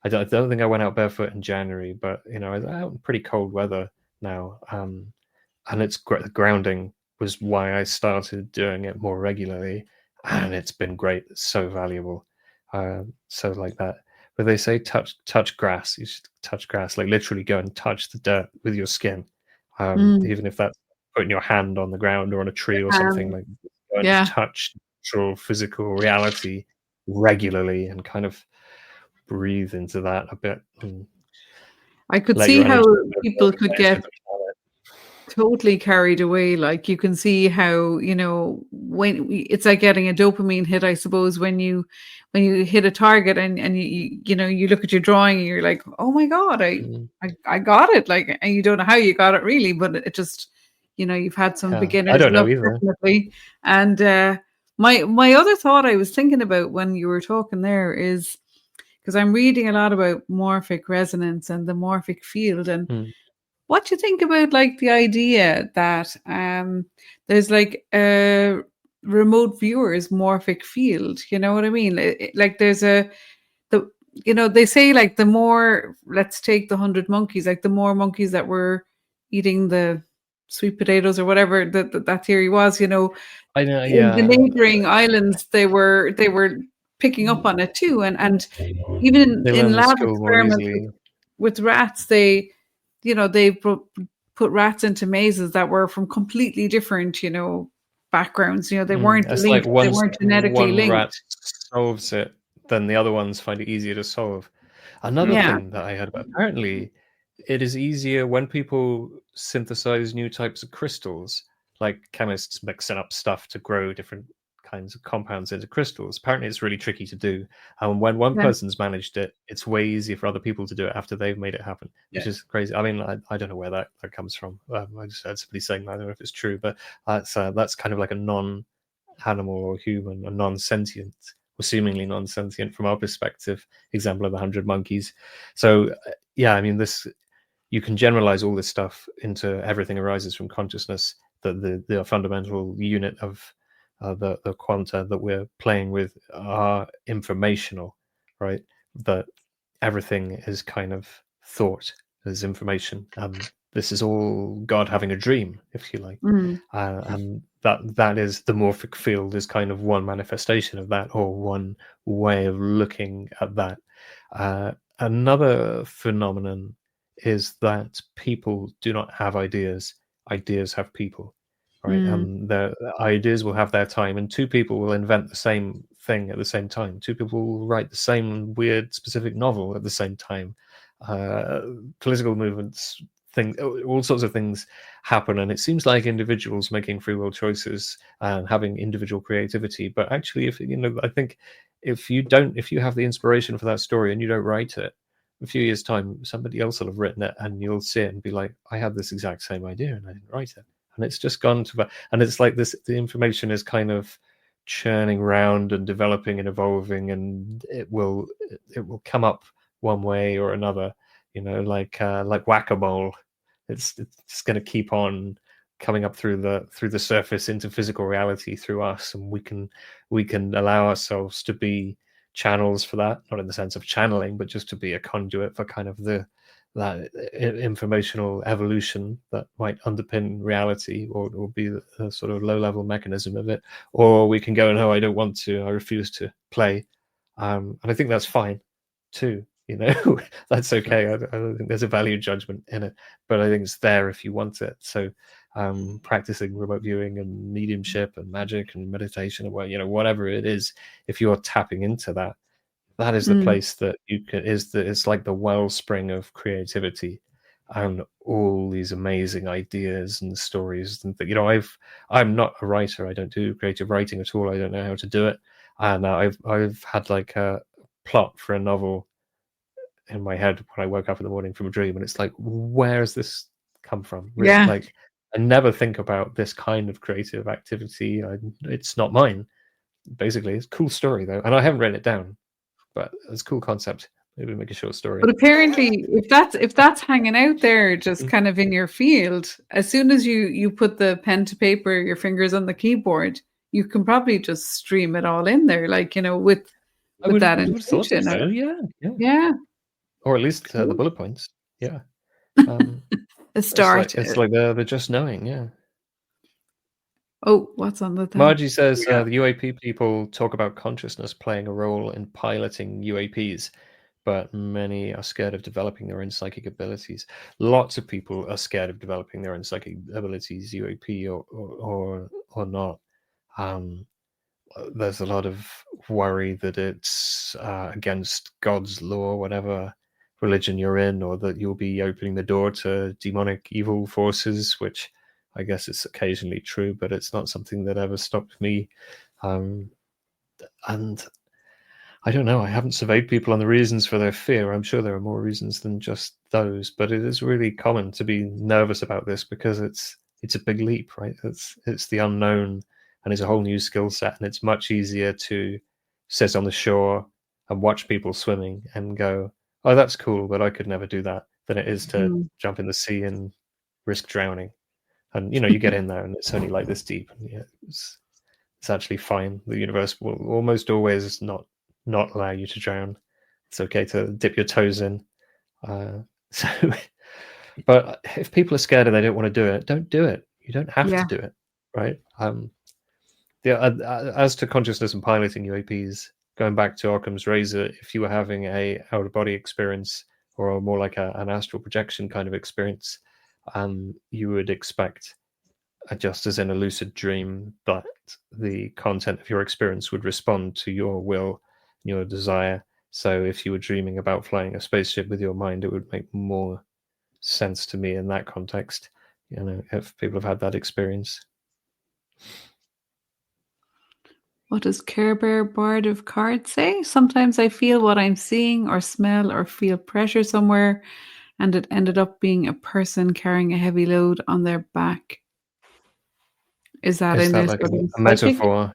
I don't think I went out barefoot in January, but I was out in pretty cold weather now. And it's grounding was why I started doing it more regularly, and it's been great. It's so valuable. So like that. But they say touch grass. You should touch grass, like literally go and touch the dirt with your skin, even if that's putting your hand on the ground or on a tree or something. Like go and touch natural physical reality regularly and kind of breathe into that a bit. I could see how people could get totally carried away. Like you can see how, when it's like getting a dopamine hit, I suppose, when you hit a target and you look at your drawing and you're like, oh my God, I got it. Like, and you don't know how you got it really, but it just, you've had some beginners. I don't know either. Definitely. And my other thought I was thinking about when you were talking there is, because I'm reading a lot about morphic resonance and the morphic field, and what do you think about like the idea that there's like a remote viewer's morphic field? You know what I mean? Like there's they say like the more, let's take the 100 monkeys, like the more monkeys that were eating the sweet potatoes or whatever that theory was, I know, in the neighboring islands, they were picking up on it too, and even in lab experiments with rats, they put rats into mazes that were from completely different backgrounds. They weren't linked, like they weren't genetically linked. Rat solves it, then the other ones find it easier to solve. Another thing that I heard about, apparently it is easier when people synthesize new types of crystals, like chemists mixing up stuff to grow different kinds of compounds into crystals. Apparently it's really tricky to do, and when one person's managed it, it's way easier for other people to do it after they've made it happen, which is crazy. I mean, I don't know where that comes from. I just heard somebody saying that. I don't know if it's true, but that's kind of like a non-animal or human, a non-sentient, or seemingly non-sentient from our perspective example of the 100 monkeys. So I mean, this, you can generalize all this stuff into everything arises from consciousness, that the fundamental unit of the quanta that we're playing with are informational, right? That everything is kind of thought as information. This is all God having a dream, if you like. And that is the morphic field, is kind of one manifestation of that, or one way of looking at that. Another phenomenon is that people do not have ideas. Ideas have people. Right, and the ideas will have their time, and two people will invent the same thing at the same time. Two people will write the same weird, specific novel at the same time. Political movements, all sorts of things happen, and it seems like individuals making free will choices and having individual creativity. But actually, I think if you have the inspiration for that story and you don't write it, a few years' time, somebody else will have written it, and you'll see it and be like, I had this exact same idea and I didn't write it. And it's just gone to, and it's like this, the information is kind of churning around and developing and evolving, and it will come up one way or another, like whack-a-mole. It's just going to keep on coming up through the surface into physical reality through us, and we can allow ourselves to be channels for that, not in the sense of channeling, but just to be a conduit for kind of that informational evolution that might underpin reality, or be a sort of low-level mechanism of it. Or we can go, no, I don't want to, I refuse to play, and I think that's fine too. you know, that's okay. I don't think there's a value judgment in it, but I think it's there if you want it. So practicing remote viewing and mediumship and magic and meditation, or you know, whatever it is, if you're tapping into that, that is the place that you can, it's like the wellspring of creativity and all these amazing ideas and stories. And you know, I'm not a writer. I don't do creative writing at all. I don't know how to do it. And I've had like a plot for a novel in my head when I woke up in the morning from a dream, and it's like, where's this come from? Really? Yeah. Like, I never think about this kind of creative activity. It's not mine. Basically, it's a cool story though, and I haven't written it down, but it's a cool concept. Maybe make a short story. But apparently, if that's hanging out there, just kind of in your field, as soon as you put the pen to paper, your fingers on the keyboard, you can probably just stream it all in there, like, you know, with that I would have thought intention. so. Yeah. Yeah. Or at least Cool. the bullet points. Yeah. A start. It's like the just knowing. Yeah. Oh, what's on the thing? Margie says the UAP people talk about consciousness playing a role in piloting UAPs, but many are scared of developing their own psychic abilities. Lots of people are scared of developing their own psychic abilities, UAP or not. There's a lot of worry that it's against God's law, whatever religion you're in, or that you'll be opening the door to demonic evil forces, which I guess it's occasionally true, but it's not something that ever stopped me. And I don't know, I haven't surveyed people on the reasons for their fear. I'm sure there are more reasons than just those, but it is really common to be nervous about this because it's a big leap, right? It's the unknown, and it's a whole new skill set, and it's much easier to sit on the shore and watch people swimming and go, oh, that's cool, but I could never do that, than it is to jump in the sea and risk drowning. And you know, you get in there and it's only like this deep, and yeah, it's actually fine. The universe will almost always not allow you to drown. It's okay to dip your toes in. So but if people are scared and they don't want to do it, don't do it. You don't have to do it, right? As to consciousness and piloting UAPs, going back to Occam's razor, if you were having a out of body experience or more like an astral projection kind of experience, you would expect, just as in a lucid dream, that the content of your experience would respond to your will, your desire. So if you were dreaming about flying a spaceship with your mind, it would make more sense to me in that context, you know, if people have had that experience. What does Care Bear Bard of Cards say? Sometimes I feel what I'm seeing or smell or feel pressure somewhere, and it ended up being a person carrying a heavy load on their back. Is that like a metaphor?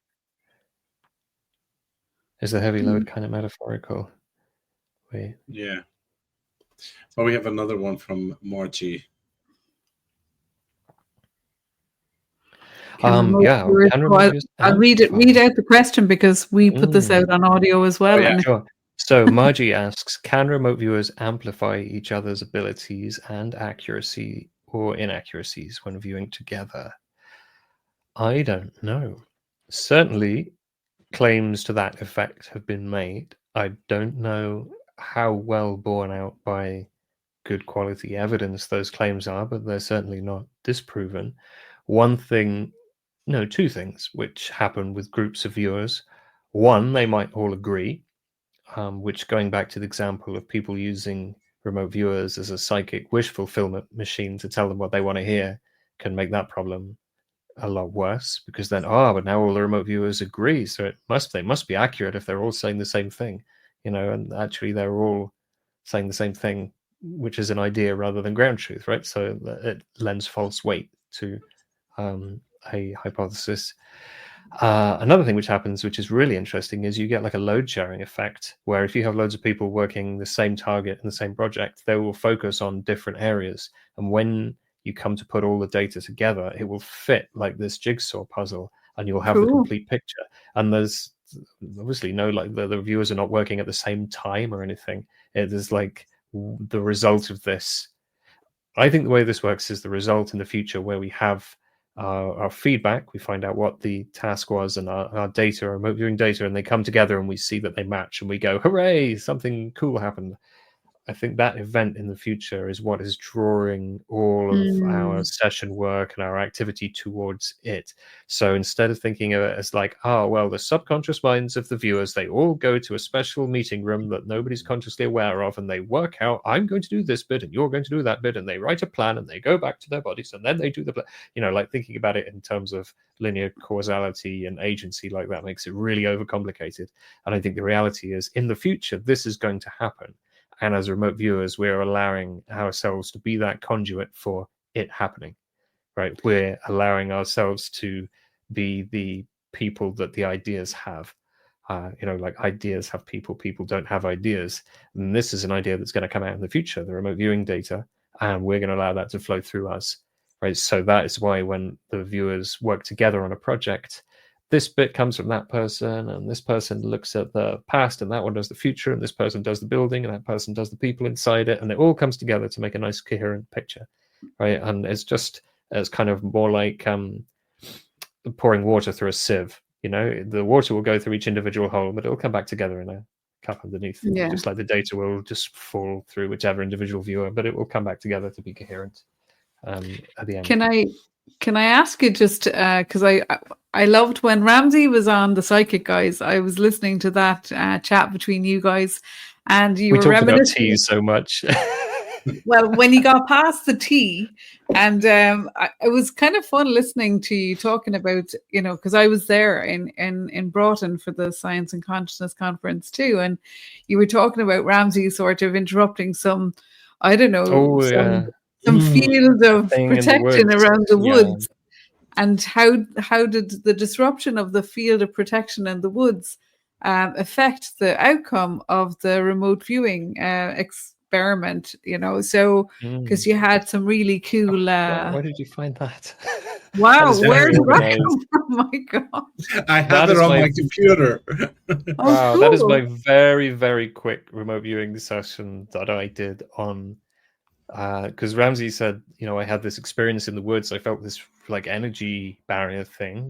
Is the heavy load kind of metaphorical? Wait. Yeah. Well, we have another one from Margie. I'll read out the question because we put this out on audio as well. Oh, yeah, sure. So Margie asks, can remote viewers amplify each other's abilities and accuracy or inaccuracies when viewing together? I don't know. Certainly claims to that effect have been made. I don't know how well borne out by good quality evidence those claims are, but they're certainly not disproven. Two things which happen with groups of viewers. One, they might all agree, which, going back to the example of people using remote viewers as a psychic wish fulfillment machine to tell them what they want to hear, can make that problem a lot worse, because then, but now all the remote viewers agree, so they must be accurate if they're all saying the same thing, you know, and actually they're all saying the same thing, which is an idea rather than ground truth, right? So it lends false weight to a hypothesis. Another thing which happens, which is really interesting, is you get like a load sharing effect, where if you have loads of people working the same target in the same project, they will focus on different areas, and when you come to put all the data together, it will fit like this jigsaw puzzle, and you'll have the complete picture. And there's obviously no, like, the viewers are not working at the same time or anything. It is like the result of this. I think the way this works is the result in the future where we have our feedback, we find out what the task was, and our data, our remote viewing data, and they come together and we see that they match, and we go, hooray, something cool happened. I think that event in the future is what is drawing all of our session work and our activity towards it. So instead of thinking of it as like, oh, well, the subconscious minds of the viewers, they all go to a special meeting room that nobody's consciously aware of, and they work out, I'm going to do this bit and you're going to do that bit, and they write a plan and they go back to their bodies and then they do the plan. You know, like thinking about it in terms of linear causality and agency like that makes it really overcomplicated. And I think the reality is, in the future, this is going to happen. And as remote viewers, we're allowing ourselves to be that conduit for it happening, right? We're allowing ourselves to be the people that the ideas have. You know, like ideas have people, people don't have ideas. And this is an idea that's going to come out in the future, the remote viewing data, and we're going to allow that to flow through us, right? So that is why when the viewers work together on a project, this bit comes from that person, and this person looks at the past, and that one does the future, and this person does the building, and that person does the people inside it, and it all comes together to make a nice coherent picture, right? And it's kind of more like pouring water through a sieve. You know, the water will go through each individual hole, but it'll come back together in a cup underneath, just like the data will just fall through whichever individual viewer, but it will come back together to be coherent at the end. Can I ask you just because I loved when Ramzi was on the Psychic Guys. I was listening to that chat between you guys, and we were reminiscing about tea so much. Well, when you got past the tea, and it was kind of fun listening to you talking about, you know, because I was there in Broughton for the Science and Consciousness conference too, and you were talking about Ramsey sort of interrupting some, I don't know, some field of protection around the woods, and how did the disruption of the field of protection in the woods affect the outcome of the remote viewing experiment, you know? So because you had some really cool where did you find that? Wow, where did that come from? Oh my god, I have it on my computer. Wow, cool. That is my very, very quick remote viewing session that I did on because Ramzi said, you know, I had this experience in the woods. I felt this like energy barrier thing.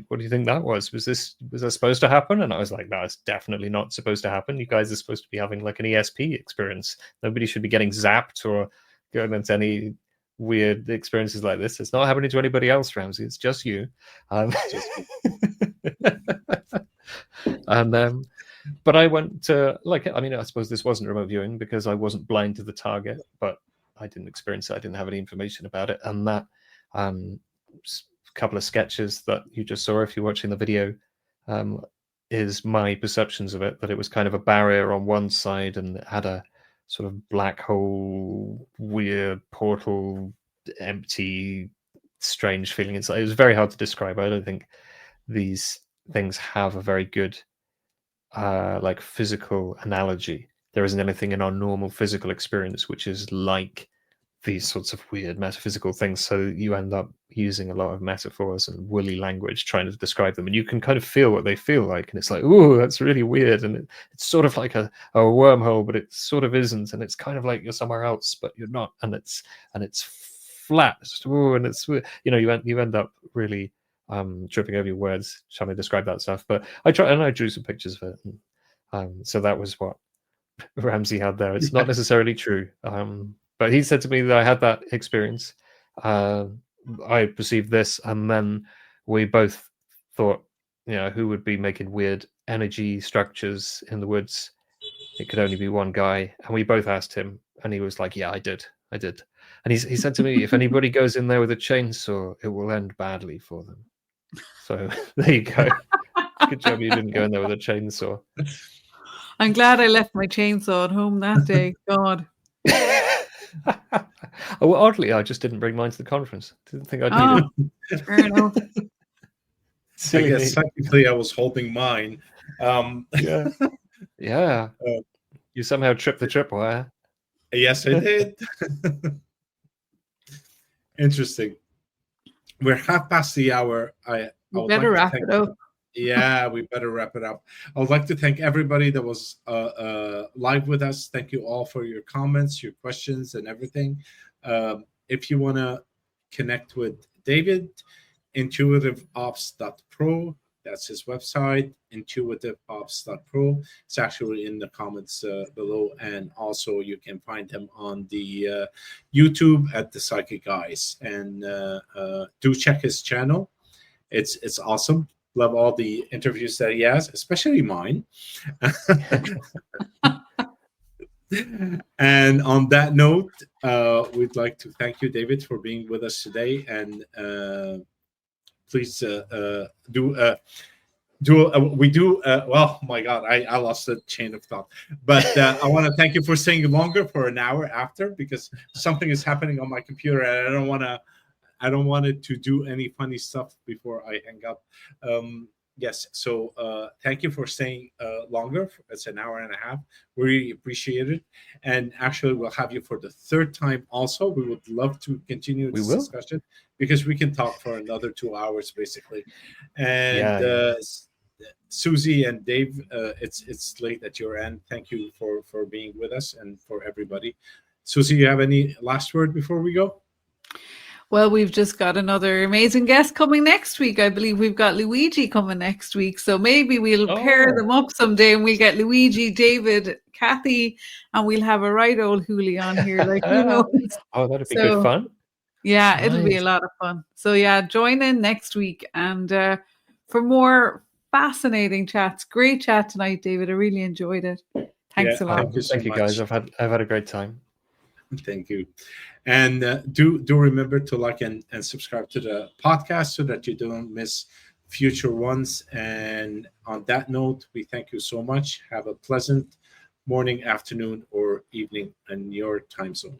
What do you think that was? Was that supposed to happen? And I was like, no, it's definitely not supposed to happen. You guys are supposed to be having like an ESP experience. Nobody should be getting zapped or going into any weird experiences like this. It's not happening to anybody else, Ramzi. It's just you. And but I went to I suppose this wasn't remote viewing because I wasn't blind to the target, but I didn't experience it. I didn't have any information about it. And that couple of sketches that you just saw, if you're watching the video, is my perceptions of it, that it was kind of a barrier on one side and it had a sort of black hole, weird portal, empty, strange feeling inside. It was very hard to describe. I don't think these things have a very good like physical analogy. There isn't anything in our normal physical experience which is like these sorts of weird metaphysical things. So you end up using a lot of metaphors and woolly language trying to describe them, and you can kind of feel what they feel like. And it's like, oh, that's really weird. And it's sort of like a wormhole, but it sort of isn't. And it's kind of like you're somewhere else, but you're not. And it's flat. Ooh, and it's, you know, you end up really tripping over your words trying to describe that stuff. But I drew some pictures of it. And, so that was what Ramzi had there. It's not necessarily true, but he said to me that I had that experience. I perceived this, and then we both thought, you know, who would be making weird energy structures in the woods? It could only be one guy, and we both asked him, and he was like, "Yeah, I did." And he said to me, "If anybody goes in there with a chainsaw, it will end badly for them." So there you go. Good job you didn't go in there with a chainsaw. I'm glad I left my chainsaw at home that day. God. Oh, well, oddly, I just didn't bring mine to the conference. Didn't think I'd need it. Fair enough. I guess technically I was holding mine. Yeah. You somehow tripped the tripwire. Yes, I did. Interesting. We're half past the hour. We better wrap it up. Yeah, we better wrap it up. I would like to thank everybody that was live with us. Thank you all for your comments, your questions, and everything. If you want to connect with David, intuitiveops.pro. That's his website, intuitivepops.pro. It's actually in the comments below. And also you can find him on the YouTube at The Psychic Guys. And do check his channel. It's awesome. Love all the interviews that he has, especially mine. And on that note, we'd like to thank you, David, for being with us today. And please well, my God, I lost the chain of thought. But I want to thank you for staying longer for an hour after, because something is happening on my computer, and I don't want it to do any funny stuff before I hang up. Yes, so thank you for staying longer. It's an hour and a half. We really appreciate it. And actually, we'll have you for the third time also. We would love to continue this discussion, because we can talk for another 2 hours, basically. And Suzi and Dave, it's late at your end. Thank you for being with us, and for everybody. Suzi, you have any last word before we go? Well, we've just got another amazing guest coming next week. I believe we've got Luigi coming next week. So maybe we'll pair them up someday, and we'll get Luigi, David, Kathy, and we'll have a right old hoolie on here. Like, who knows? Oh, that'd be good fun. Yeah, nice. It'll be a lot of fun. So yeah, join in next week. And for more fascinating chats. Great chat tonight, David. I really enjoyed it. Thanks a lot. Thank you guys. I've had a great time. Thank you. And do remember to like and subscribe to the podcast so that you don't miss future ones. And on that note, we thank you so much. Have a pleasant morning, afternoon, or evening in your time zone.